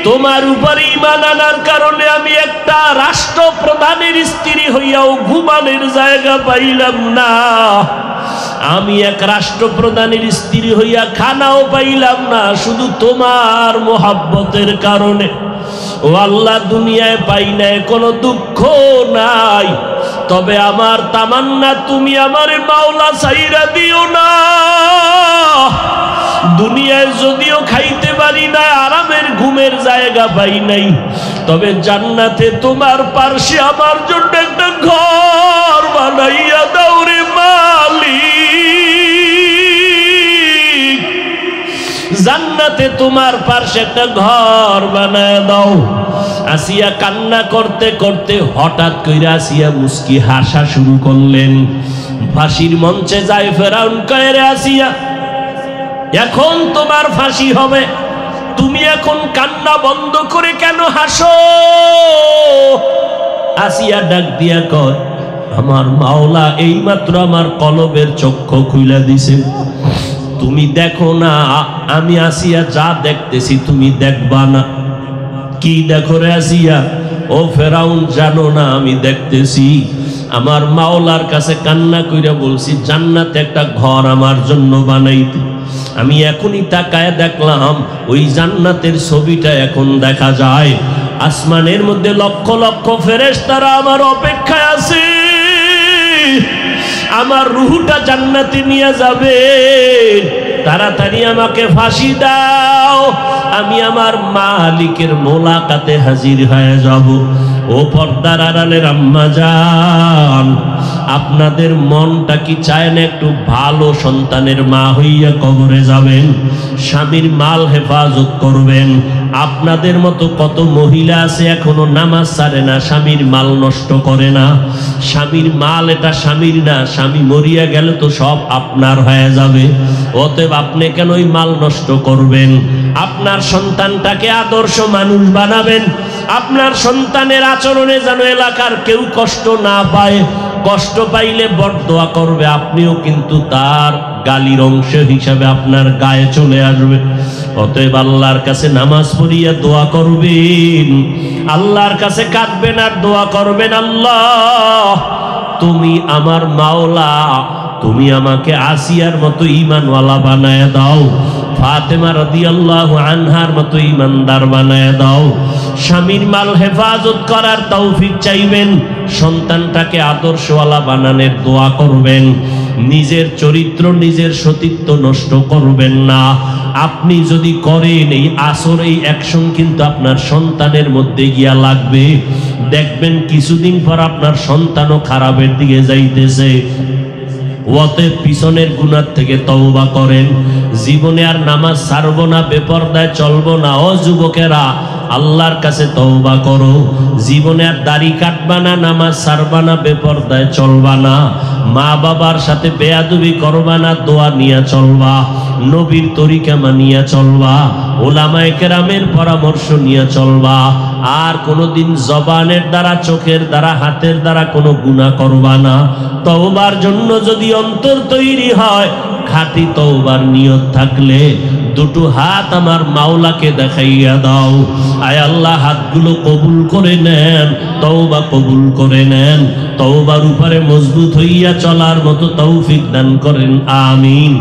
তোমার উপর ঈমান আনার কারণে আমি একটা রাষ্ট্রপ্রধানের স্ত্রী হইয়াও ঘুমানোর জায়গা পাইলাম না, আমি এক রাষ্ট্রপ্রধানের স্ত্রী হইয়া খানাও পাইলাম না, শুধু তোমার মোহাব্বতের কারণে। ও আল্লাহ, দুনিয়ায় পাই নাই কোনো দুঃখ নাই, তবে আমার তামান্না তুমি আমার মাওলা ছাইরা দিও না। দুনিয়ায় যদিও খাইতে পারি না, আরামের ঘুমের জায়গা পাই নাই, তবে জান্নাতে তোমার পার্শ্বে আমার জন্য একটা ঘর বানাইয়া দাও রে মালিক। জান্নাতে তোমার পার্শ্বে একটা ঘর বানায় দাও। আসিয়া কান্না করতে করতে হঠাৎ কইরা আসিয়া মুস্কি হাসা শুরু করলেন। ফাঁসির মঞ্চে যায় ফেরাউন কয়, রে আসিয়া, এখন তোমার ফাঁসি হবে, তুমি এখন কান্না বন্ধ করে কেন হাসো? আসিয়া ডাক দিয়া কয়, আমার মাওলা এইমাত্র আমার কলবের চক্ষু খুইলা দিছে, তুমি দেখো না, আমি আসিয়া যা দেখতেছি তুমি দেখবা না। কি দেখো রে আসিয়া? ও ফেরাউন, জানো না আমি দেখতেছি? আমার মাওলার কাছে কান্না কইরা বলছি জান্নাতে একটা ঘর আমার জন্য বানাইতে। আমি এখনই তাকায় দেখলাম ওই জান্নাতের ছবিটা এখন দেখা যায়। আসমানের মধ্যে লক্ষ লক্ষ ফেরেশতারা আমার অপেক্ষায় আছে, আমার রূহটা জান্নাতে নিয়ে যাবে। তাড়াতাড়ি আমাকে ফাঁসি দাও, আমি আমার মালিকের মোলাকাতে হাজির হয়ে যাব। ও পর্দার আড়ালের আম্মা জান, আপনাদের মনটা কি চায় না একটু ভালো সন্তানের মা হইয়া কবরে যাবেন, স্বামীর মাল হেফাজত করবেন? আপনাদের মতো কত মহিলা আছে এখনো নামাজ ছাড়ে না, স্বামীর মাল নষ্ট করে না। স্বামীর মাল এটা স্বামীর না, স্বামী মরিয়া গেলে তো সব আপনার হয়ে যাবে। অতএব আপনি কেন ওই মাল নষ্ট করবেন? আপনার সন্তানটাকে আদর্শ মানুষ বানাবেন। আপনার সন্তানের আচরণে যেন এলাকার কেউ কষ্ট না পায়, কষ্ট পাইলে বরদোয়া করবে, আপনিও কিন্তু তার গালির অংশ হিসাবে আপনার গায়ে চলে আসবে। অতএব আল্লাহর কাছে নামাজ পড়িয়া দোয়া করবেন, আল্লাহর কাছে কাঁদবেন আর দোয়া করবেন, আল্লাহ তুমি আমার মাওলা, তুমি আমাকে আসিয়ার মতো ঈমানওয়ালা বানায় দাও, ফাতেমা রাদিয়াল্লাহু আনহার মতো ঈমানদার বানায় দাও। স্বামীর মাল হেফাজত করার তৌফিক চাইবেন, সন্তানটাকে আদর্শওয়ালা বানানোর দোয়া করবেন। নিজের চরিত্র, নিজের সতীত্ব নষ্ট করবেন না। আপনি যদি করেন এই আসর, এই অ্যাকশন কিন্তু আপনার সন্তানের মধ্যে গিয়া লাগবে। দেখবেন কিছুদিন পর আপনার সন্তানও খারাপের দিকে যাইতেছে। অতএব পিছনের গুনাহ থেকে তওবা করেন। জীবনে আর নামাজ ছাড়বো না, বেপরদায় চলবো না। ও যুবকেরা, আল্লাহর কাছে তওবা করো। জীবনে আর দাড়ি কাটবা না, নামাজ ছাড়বা না, বেপরদায় চলবা না, মা বাবার সাথে বেয়াদবি করবা না, দোয়া নিয়ে চলবা, নবীর তরিকা মানিয়া চলবা, ওলামায়ে কেরামের পরামর্শ নিয়ে চলবা। আর কোনোদিন জবানের দ্বারা, চোখের দ্বারা, হাতের দ্বারা কোনো গুনাহ করবা না। তওবার জন্য যদি অন্তর তৈরি হয়, খাঁটি তওবার নিয়ত থাকলে দুটো হাত আমার মাওলাকে দেখাইয়া দাও। আয় আল্লাহ, হাতগুলো কবুল করে নেন, তওবা কবুল করে নেন, তওবার উপরে মজবুত হইয়া চলার মতো তৌফিক দান করেন, আমিন।